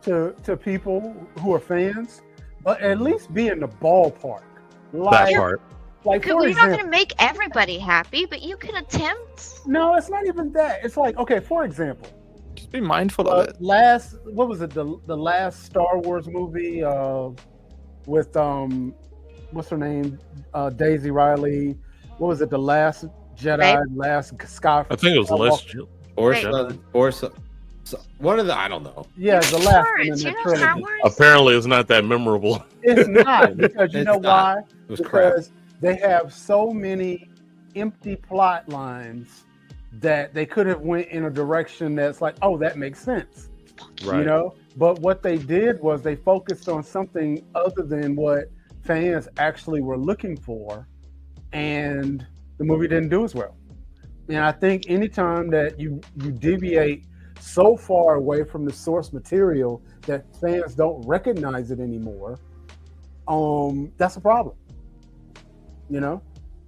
to people who are fans, but at least be in the ballpark. That part. Like, you're not going to make everybody happy, but you can attempt. No, it's not even that. It's like, okay, for example, Just be mindful of it. what was it? The last Star Wars movie with what's her name? Daisy Riley. What was it? The Last Jedi, Right. Last Sky. I think it was less. Or one of the, I don't know. Yeah, the last one in Wars. the You know Star trilogy. Wars? Apparently, it's not that memorable. It's not because you It's know not. why? It was crap. Because they have so many empty plot lines that they could have went in a direction that's like, oh, that makes sense. Right. You know, but what they did was they focused on something other than what fans actually were looking for, and the movie didn't do as well. And I think anytime that you deviate so far away from the source material that fans don't recognize it anymore, that's a problem. You know,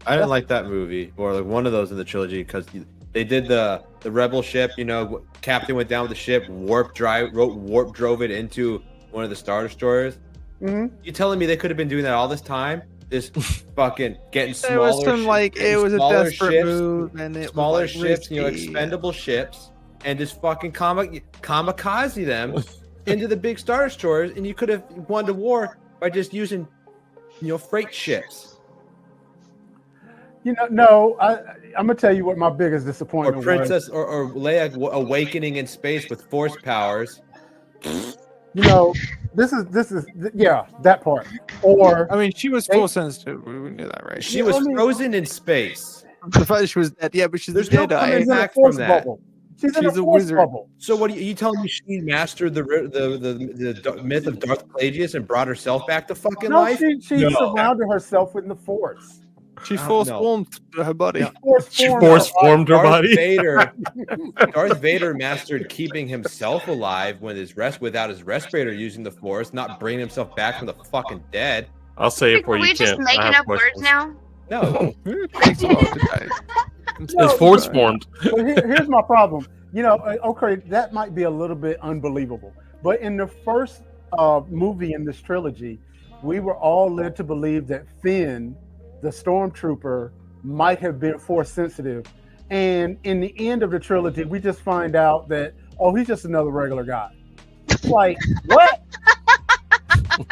I didn't like that movie or like one of those in the trilogy because they did the rebel ship. You know, captain went down with the ship, warp drove it into one of the Star Destroyers. Mhm. You telling me they could have been doing that all this time? Just fucking getting It smaller. was from like it was a smaller desperate ships, move, and it smaller was, like, ships, risky. expendable ships, and just fucking kamikaze them into the big Star Destroyers, and you could have won the war by just using, freight ships. You know, no, I'm gonna tell you what my biggest Or disappointment Princess or Leia awakening in space with force powers. was. You know, this is yeah, that part. Or I mean, she was force sensitive. We knew that, right? She was frozen in space. The fact that she was dead. Yeah, but she's There's a no Jedi. coming she's in a back force from that. bubble. She's in She's a a force wizard. bubble. So what are you telling me? She mastered the myth of Darth Plagueis and brought herself back to fucking No, life? she No. surrounded herself with the force. She force no. warmed her body. She force formed her body. Darth Vader mastered keeping himself alive without his respirator using the force, not bringing himself back from the fucking dead. I'll say it for Are you. we just Kent. I making have up questions. words now? No. Takes a lot to die. It's force formed. But here's my problem. You know, okay, that might be a little bit unbelievable, but in the first movie in this trilogy, we were all led to believe that Finn, the stormtrooper, might have been force sensitive, and in the end of the trilogy, we just find out that he's just another regular guy. It's like what?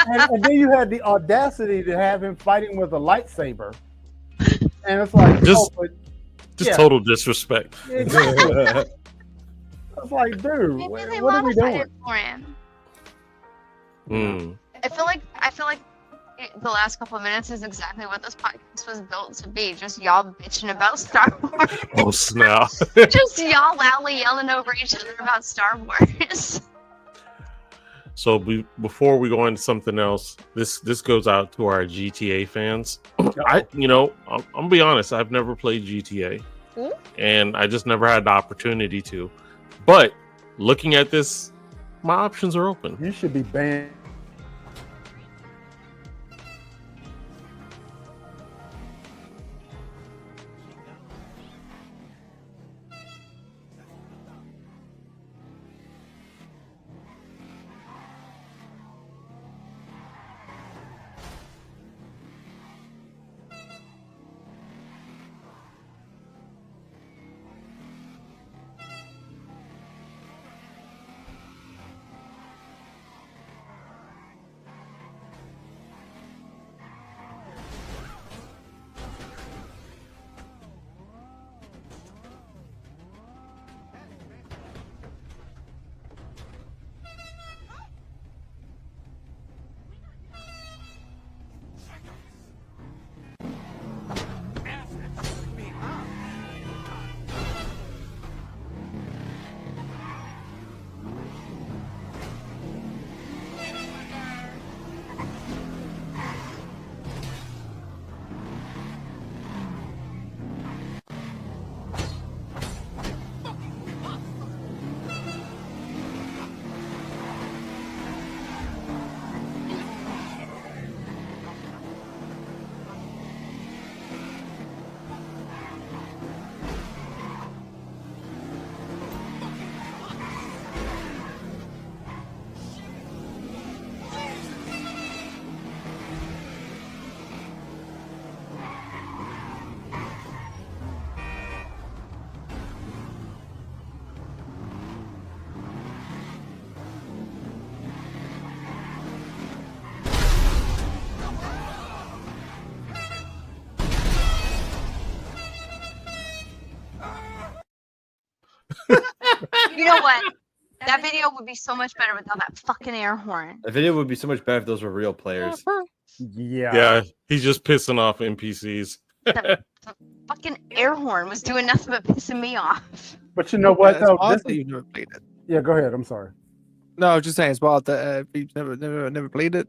and then you had the audacity to have him fighting with a lightsaber, and it's like Just yeah. total disrespect. Exactly. It's like, dude, Maybe what they are we modified doing? it for him. Mm. I feel like the last couple of minutes is exactly what this podcast was built to be. Just y'all bitching about Star Wars. Oh snap! Just y'all loudly yelling over each other about Star Wars. So before we go into something else, this goes out to our GTA fans. I'm gonna be honest. I've never played GTA, and I just never had the opportunity to. But looking at this, my options are open. You should be banned. You know what? That video would be so much better without that fucking air horn. The video would be so much better if those were real players. Yeah, he's just pissing off NPCs. The fucking air horn was doing nothing but pissing me off. But you know what? It's Though, wild that you've never played it. yeah, go ahead. I'm sorry. No, I was just saying it's wild that you've never played it.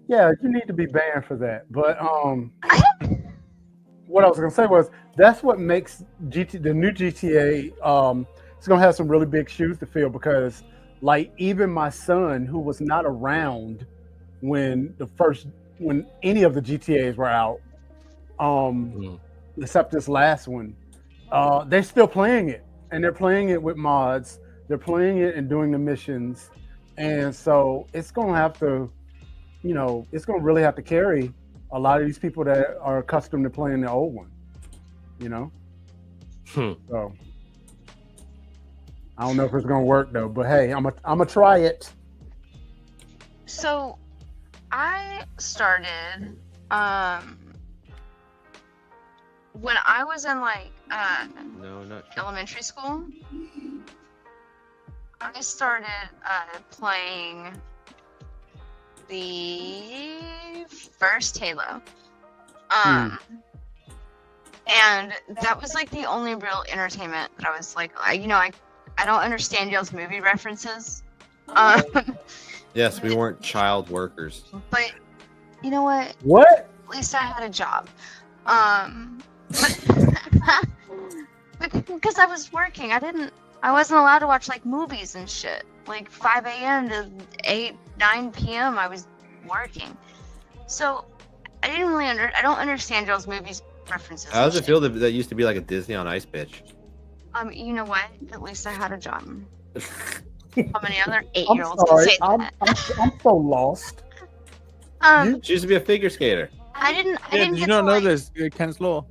Yeah, you need to be banned for that. But what I was gonna say was that's what makes the new GTA. It's gonna have some really big shoes to fill because, like, even my son, who was not around when any of the GTAs were out, except this last one, they're still playing it, and they're playing it with mods. They're playing it and doing the missions, and so it's gonna have to. It's going to really have to carry a lot of these people that are accustomed to playing the old one, So I don't know if it's going to work though, but hey, I'm gonna try it. So I started when I was in elementary school. I started playing the first Halo. And that was like the only real entertainment that I was like, I don't understand y'all's movie references. Yes, we weren't child workers. But you know what? What? At least I had a job. Because I was working. I wasn't allowed to watch like movies and shit. Like 5 a.m. to 9 p.m. I was working. So I didn't really I don't understand y'all's movies references. How does it feel that used to be like a Disney on Ice bitch? You know what? At least I had a job. How many other 8-year-olds can say that? I'm so lost. She used to be a figure skater. I didn't Did you not know this? Ken's Law.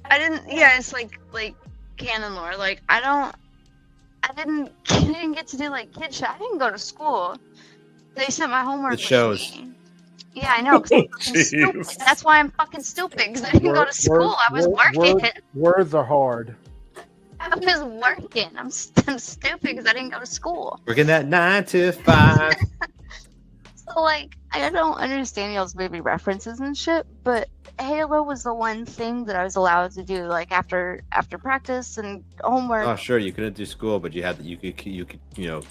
I didn't. Yeah, it's like canon lore. Like I didn't get to do like kid shit. I didn't go to school. They sent my homework. It shows. Me. Yeah, I know. That's why I'm fucking stupid. Because I didn't go to school. I was working. Words are hard. I was working. I'm stupid because I didn't go to school. Working that 9 to 5. So like, I don't understand y'all's movie references and shit, but Halo was the one thing that I was allowed to do like after practice and homework. Oh, sure, you couldn't do school, but you could.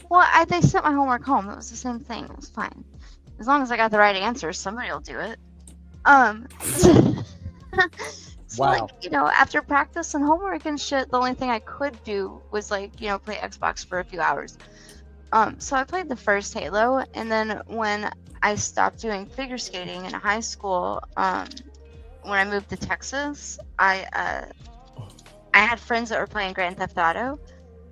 Well, they sent my homework home. It was the same thing. It was fine. As long as I got the right answer, somebody will do it. So Wow. like, after practice and homework and shit, the only thing I could do was like, play Xbox for a few hours. So I played the first Halo, and then when I stopped doing figure skating in high school, when I moved to Texas, I had friends that were playing Grand Theft Auto,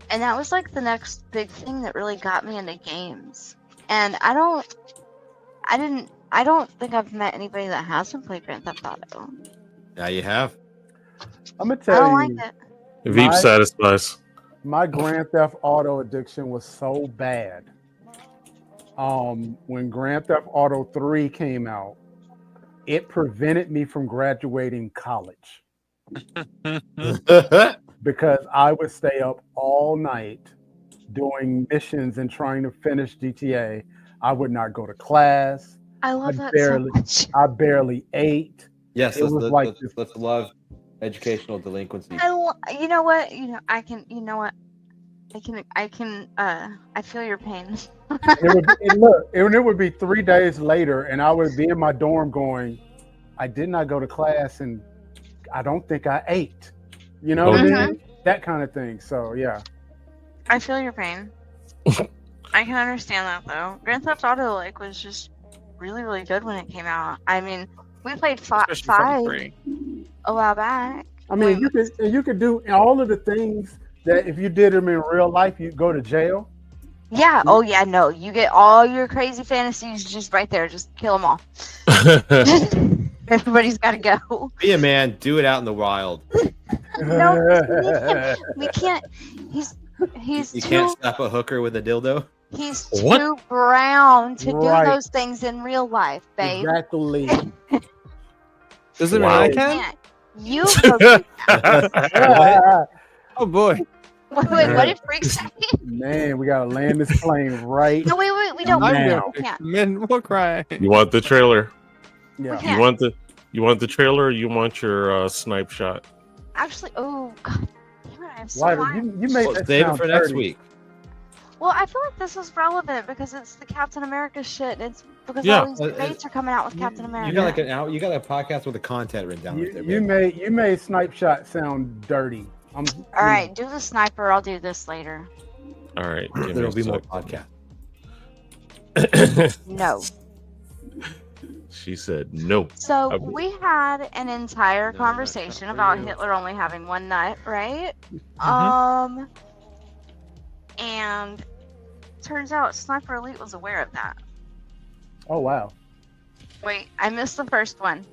and that was like the next big thing that really got me into games. And I don't think I've met anybody that hasn't played Grand Theft Auto. Yeah, you have. I'm gonna I tell don't you. like it. Veep satisfies. My Grand Theft Auto addiction was so bad. When Grand Theft Auto 3 came out, it prevented me from graduating college because I would stay up all night doing missions and trying to finish GTA. I would not go to class. I love that barely, so much. I barely ate. Yes, It was like let's love educational delinquency. You know what? I feel your pain. It would be 3 days later, and I would be in my dorm going, I did not go to class, and I don't think I ate. You know what I mean? That kind of thing. So yeah. I feel your pain. I can understand that though. Grand Theft Auto was just really, really good when it came out. I mean, we played 5 a while back. I mean, you could do all of the things that if you did them in real life, you'd go to jail. Yeah. Oh yeah. No, you get all your crazy fantasies just right there. Just kill them all. Everybody's got to go. Be a man. Do it out in the wild. No, we can't. He's You too. can't stop a hooker with a dildo. He's too brown to do those things in real life, babe. Exactly. Does it mean I can? You. Oh boy. Wait, what did Freak say? Man, we gotta land this plane right. No, wait, we don't. Now. We can't. Men will cry. You want the trailer? Yeah. Yeah. You want the trailer, or you want your snipe shot? Actually, oh god, damn it, I have so Lighter, much. you made Well, that save it sound for next dirty. week. Well, I feel like this is relevant because it's the Captain America shit. And it's because Yeah. all these debates are coming out with Captain America. You got like an hour. You got a podcast with the content written down right there. You made Snipe Shot sound dirty. All right, do the sniper. I'll do this later. All right, give me There'll a be more sec. podcast. No. She said no. So we had an entire conversation about Hitler only having one nut, right? And turns out Sniper Elite was aware of that. Oh wow. Wait, I missed the first one.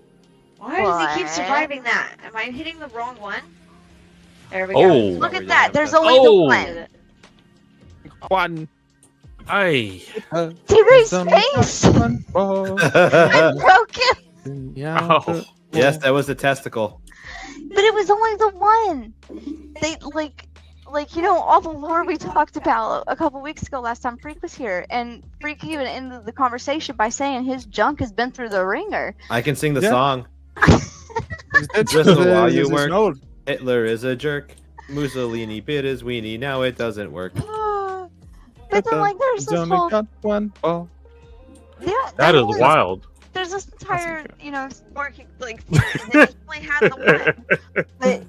Why does he keep What? surviving that? Am I hitting the wrong one? There we Oh. go. Look at that. There's only the one. One. Aye. DRay's face. Oh. I'm broken. Yeah. Oh. Yes, that was the testicle. But it was only the one. They like all the lore we talked about a couple weeks ago last time Freak was here, and Freak even ended the conversation by saying his junk has been through the ringer. I can sing the Yeah. song. It's Just while you it's work. old. Hitler is a jerk. Mussolini bit his weenie. Now it doesn't work. But then like there's this whole one. Oh. That is wild. There's this entire working like they only had the one.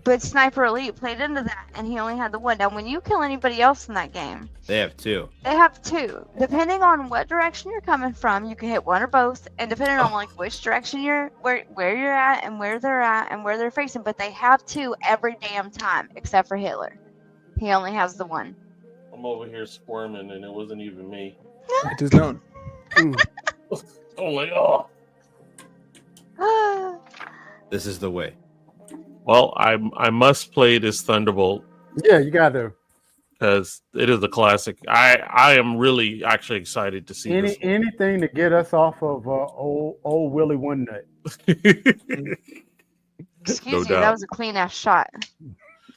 But Sniper Elite played into that, and he only had the one. Now, when you kill anybody else in that game, They have two. they have two. Depending on what direction you're coming from, you can hit one or both, and depending on like which direction where you're at, and where they're at, and where they're facing. But they have two every damn time, except for Hitler. He only has the one. I'm over here squirming, and it wasn't even me. It is known. Oh my god. This is the way. Well, I must play this Thunderbolt Yeah, you got to. because it is a classic. I am really actually excited to see this. Anything to get us off of old Willie One Nut. Excuse No me, doubt. that was a clean ass shot.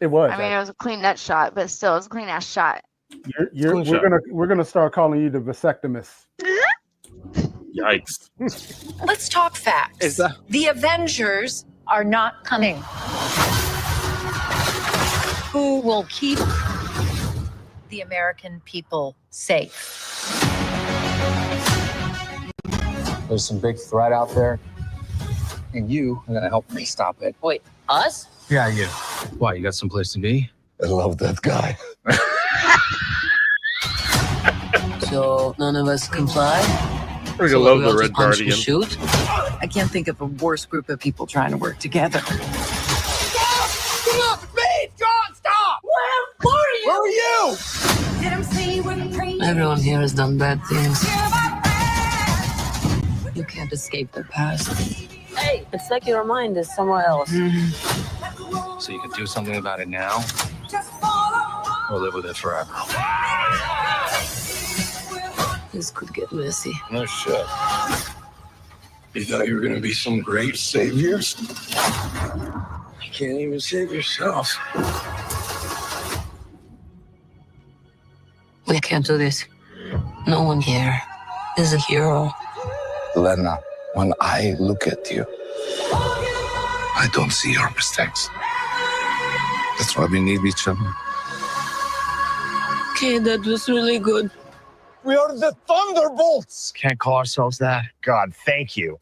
It was. I mean, it was a clean nut shot, but still, it was a clean ass shot. Clean shot. We're gonna start calling you the vasectomist. Yikes. Let's talk facts. Is that- The Avengers are not coming. Who will keep the American people safe? There's some big threat out there, and you are gonna help me stop it. Wait, us? Yeah, you. Why, you got someplace to be? I love that guy. So none of us comply? Freaking So love we the all Red just punch and Guardian. shoot? I can't think of a worse group of people trying to work together. Everyone here has done bad things. You can't escape the past. Hey, it's like your mind is somewhere else. So you can do something about it now, or live with it forever. This could get messy. No shit. You thought you were gonna be some great saviors? You can't even save yourself. We can't do this. No one here is a hero. Lena, when I look at you, I don't see your mistakes. That's why we need each other. Okay, that was really good. We are the Thunderbolts! Can't call ourselves that. God, thank you.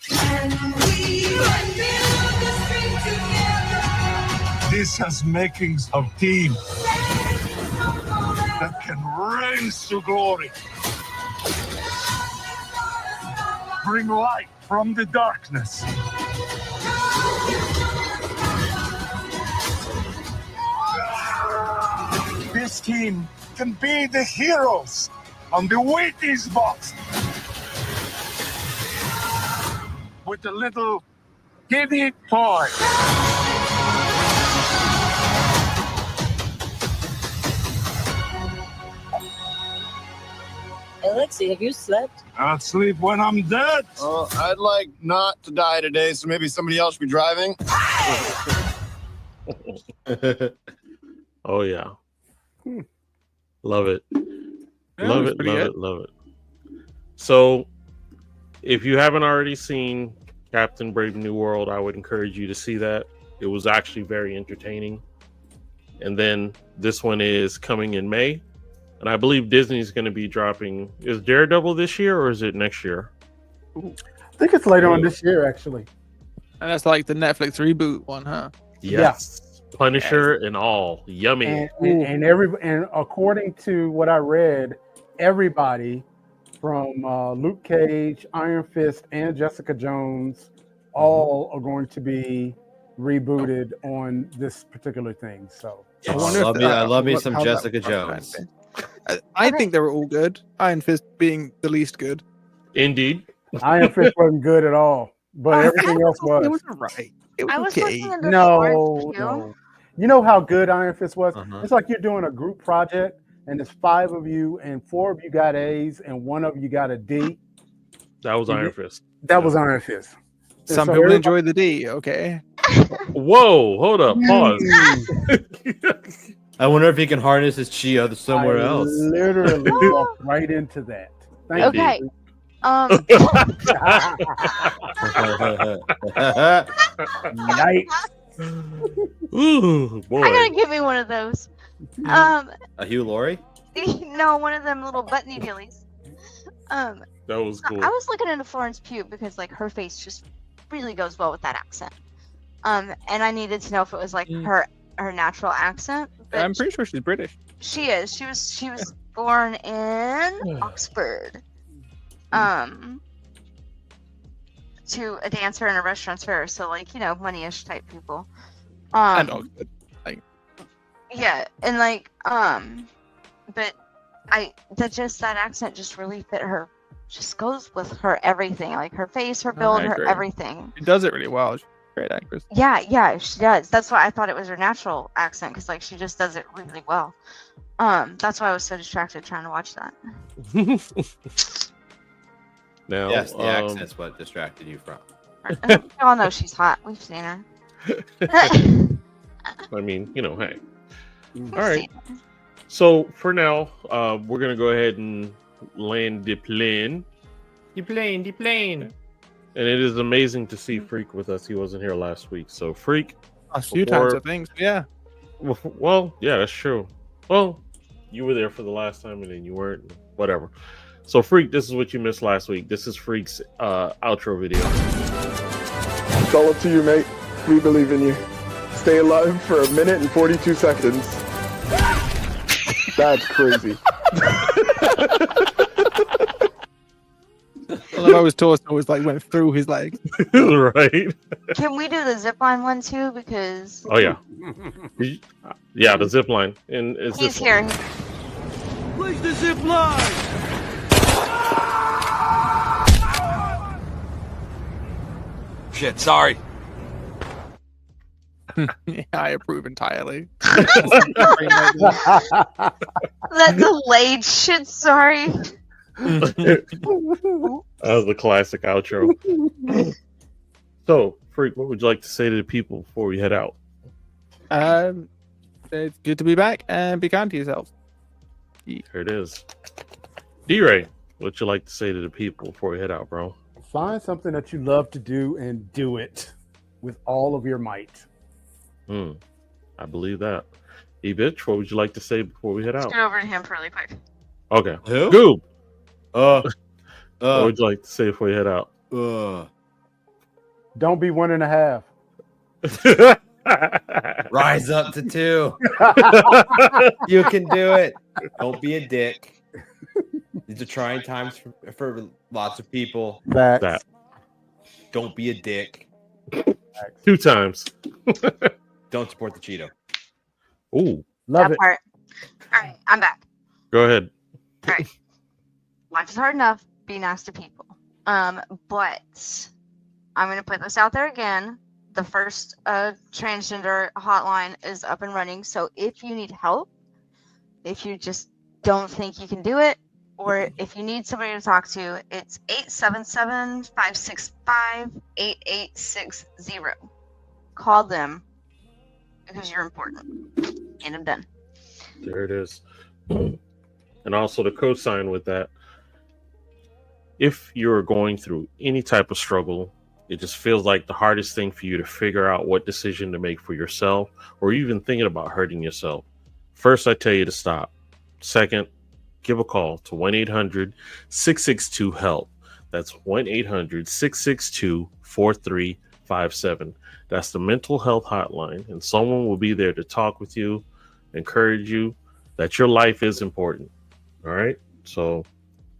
This has makings of team that can rise to glory. Bring light from the darkness. This team can be the heroes on the Wheaties box with a little giddy toy. Alexi, have you slept? I'll sleep when I'm dead. I'd like not to die today, so maybe somebody else be driving. Oh yeah. Hmm. Love it. Yeah, Love was it. pretty Love good. it. Love it. So, if you haven't already seen Captain Brave New World, I would encourage you to see that. It was actually very entertaining. And then this one is coming in May. And I believe Disney's going to be dropping. Is Daredevil this year or is it next year? I think it's later on this year, actually. And that's like the Netflix reboot one, huh? Yes. Punisher and all. Yummy. And according to what I read, everybody from Luke Cage, Iron Fist, and Jessica Jones all are going to be rebooted on this particular thing. So I love me some Jessica Jones. I think they were all good. Iron Fist being the least good. Indeed. Iron Fist wasn't good at all, but everything else was. It was alright. It was I was okay. looking into No. You know how good Iron Fist was? It's like you're doing a group project and there's 5 of you and 4 of you got A's and 1 of you got a D. That was Iron Fist. That was Iron Fist. Some people enjoy the D, okay? Whoa, hold up, pause. I wonder if he can harness his chi somewhere else. Literally walked right into that. Thank Okay. you. Nice. Ooh, boy. I gotta give me one of those. A Hugh Laurie? No, one of them little buttony dealies. That was cool. I was looking into Florence Pugh because like her face just really goes well with that accent. And I needed to know if it was like her natural accent. But I'm pretty sure she's British. she is. She was born in Oxford. To a dancer and a restaurateur, so like, you know, money-ish type people. And Oxford. Yeah, and like, but that accent just really fit her. Just goes with her everything, like her face, her build, I her agree. everything. She does it really well. She's a great actress. Yeah, she does. That's why I thought it was her natural accent, because like she just does it really well. That's why I was so distracted trying to watch that. Now, yes, the accent's what distracted you from. We all know she's hot. We've seen her. I mean, you know, hey. All right. So for now, we're gonna go ahead and land the plane. The plane. And it is amazing to see Freak with us. He wasn't here last week, so Freak. A few times, I think. Yeah. Well, yeah, that's true. Well, you were there for the last time, and then you weren't. Whatever. So, Freak, this is what you missed last week. This is Freak's outro video. It's all up to you, mate. We believe in you. Stay alive for 1 minute and 42 seconds. That's crazy. I love how his torso was like went through his legs. Right. Can we do the zipline one too? Because Oh yeah, yeah, the zip line and it's he's this here. Where's the zip line? Shit, sorry. Yeah, I approve entirely. That delayed shit. Sorry. That was the classic outro. So, Freak, what would you like to say to the people before we head out? It's good to be back and be kind to yourself. Here it is. DRay, what would you like to say to the people before we head out, bro? Find something that you love to do and do it with all of your might. I believe that. EBTCH, what would you like to say before we head out? Let's get over to him really quick. Okay. Who? GOOB. What would you like to say before we head out? Don't be 1.5. Rise up to 2. You can do it. Don't be a dick. These are trying times for lots of people. That. Don't be a dick. 2 times. Don't support the Cheeto. Ooh. Love that it. part. All right, I'm back. Go ahead. All right. Life is hard enough. Be nice to people. But I'm gonna put this out there again. The first transgender hotline is up and running. So if you need help, if you just don't think you can do it, or if you need somebody to talk to, it's 877-565-8860. Call them because you're important. and I'm done. There it is. And also to co-sign with that, if you're going through any type of struggle, it just feels like the hardest thing for you to figure out what decision to make for yourself, or even thinking about hurting yourself. First, I tell you to stop. Second, give a call to 1-800-662-HELP. That's 1-800-662-4357. That's the mental health hotline, and someone will be there to talk with you, encourage you that your life is important. All right? So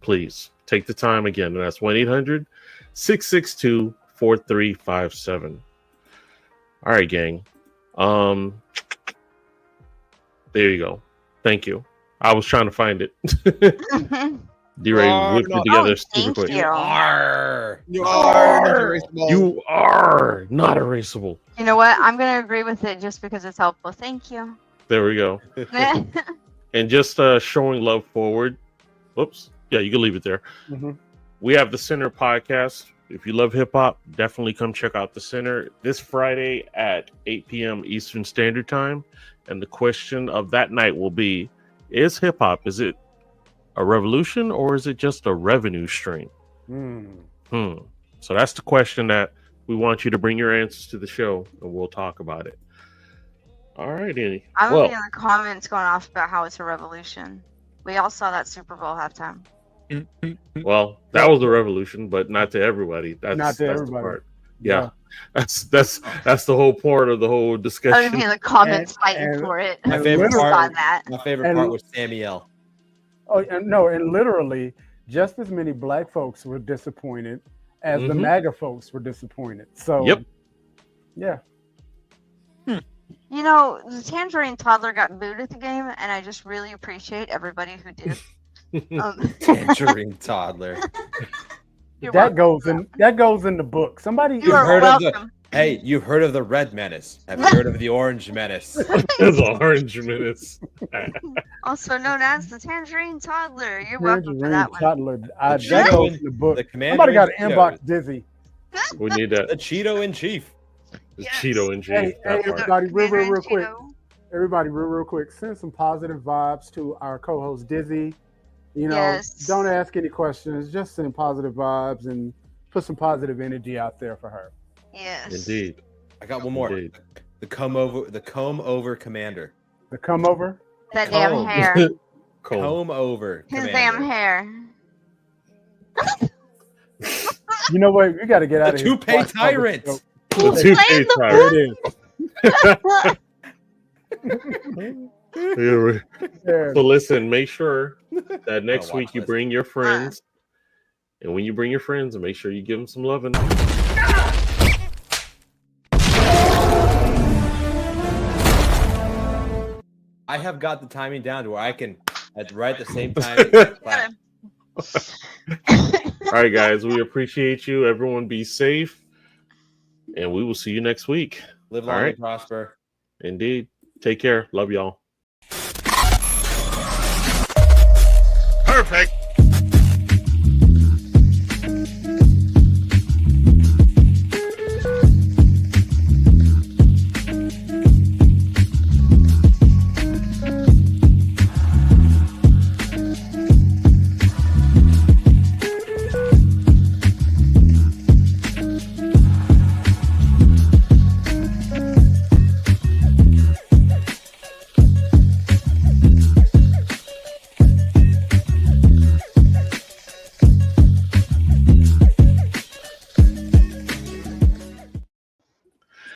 please take the time again. And that's 1-800-662-4357. All right, gang. There you go. Thank you. I was trying to find it. DRay whipped it together super quick. You are not erasable. You know what? I'm gonna agree with it just because it's helpful. Thank you. There we go. And just showing love forward. Whoops. Yeah, you can leave it there. Mm-hmm. We have the Center podcast. If you love hip hop, definitely come check out the Center this Friday at 8 p.m. Eastern Standard Time. And the question of that night will be, is hip hop, is it a revolution or is it just a revenue stream? So that's the question that we want you to bring your answers to the show, and we'll talk about it. All right, Annie. I'm gonna be in the comments going off about how it's a revolution. We all saw that Super Bowl halftime. Well, that was a revolution, but not to everybody. That's everybody. The part. Yeah. That's the whole part of the whole discussion. I'm gonna be in the comments fighting for it. My favorite part. That. My favorite part was Samuel. Oh, and no, and literally, just as many black folks were disappointed as the MAGA folks were disappointed. So, yeah. You know, the Tangerine Toddler got booed at the game, and I just really appreciate everybody who did. Tangerine Toddler. That goes in the book. Somebody you've heard of the you've heard of the Red Menace. Have you heard of the Orange Menace? The Orange Menace. Also known as the Tangerine Toddler. You're welcome for that one. Toddler. That goes in the book. Somebody got to inbox Dizzy. We need that. The Cheeto in Chief. The Cheeto in Chief. Hey, everybody, real quick. Everybody, real quick. Send some positive vibes to our co-host Dizzy. You know, don't ask any questions. Just send positive vibes and put some positive energy out there for her. Yes. Indeed. I got one more. Indeed. The comb over commander. The come over? That damn hair. Comb over. His commander. damn hair. You know what? We got to get out of here. The toupee tyrant. The toupee tyrant. So listen, make sure that next week you bring your friends. And when you bring your friends, make sure you give them some loving. I have got the timing down to where I can right at the same time. All right, guys, we appreciate you. Everyone be safe. And we will see you next week. Live long and prosper. Indeed. Take care. Love y'all. Perfect.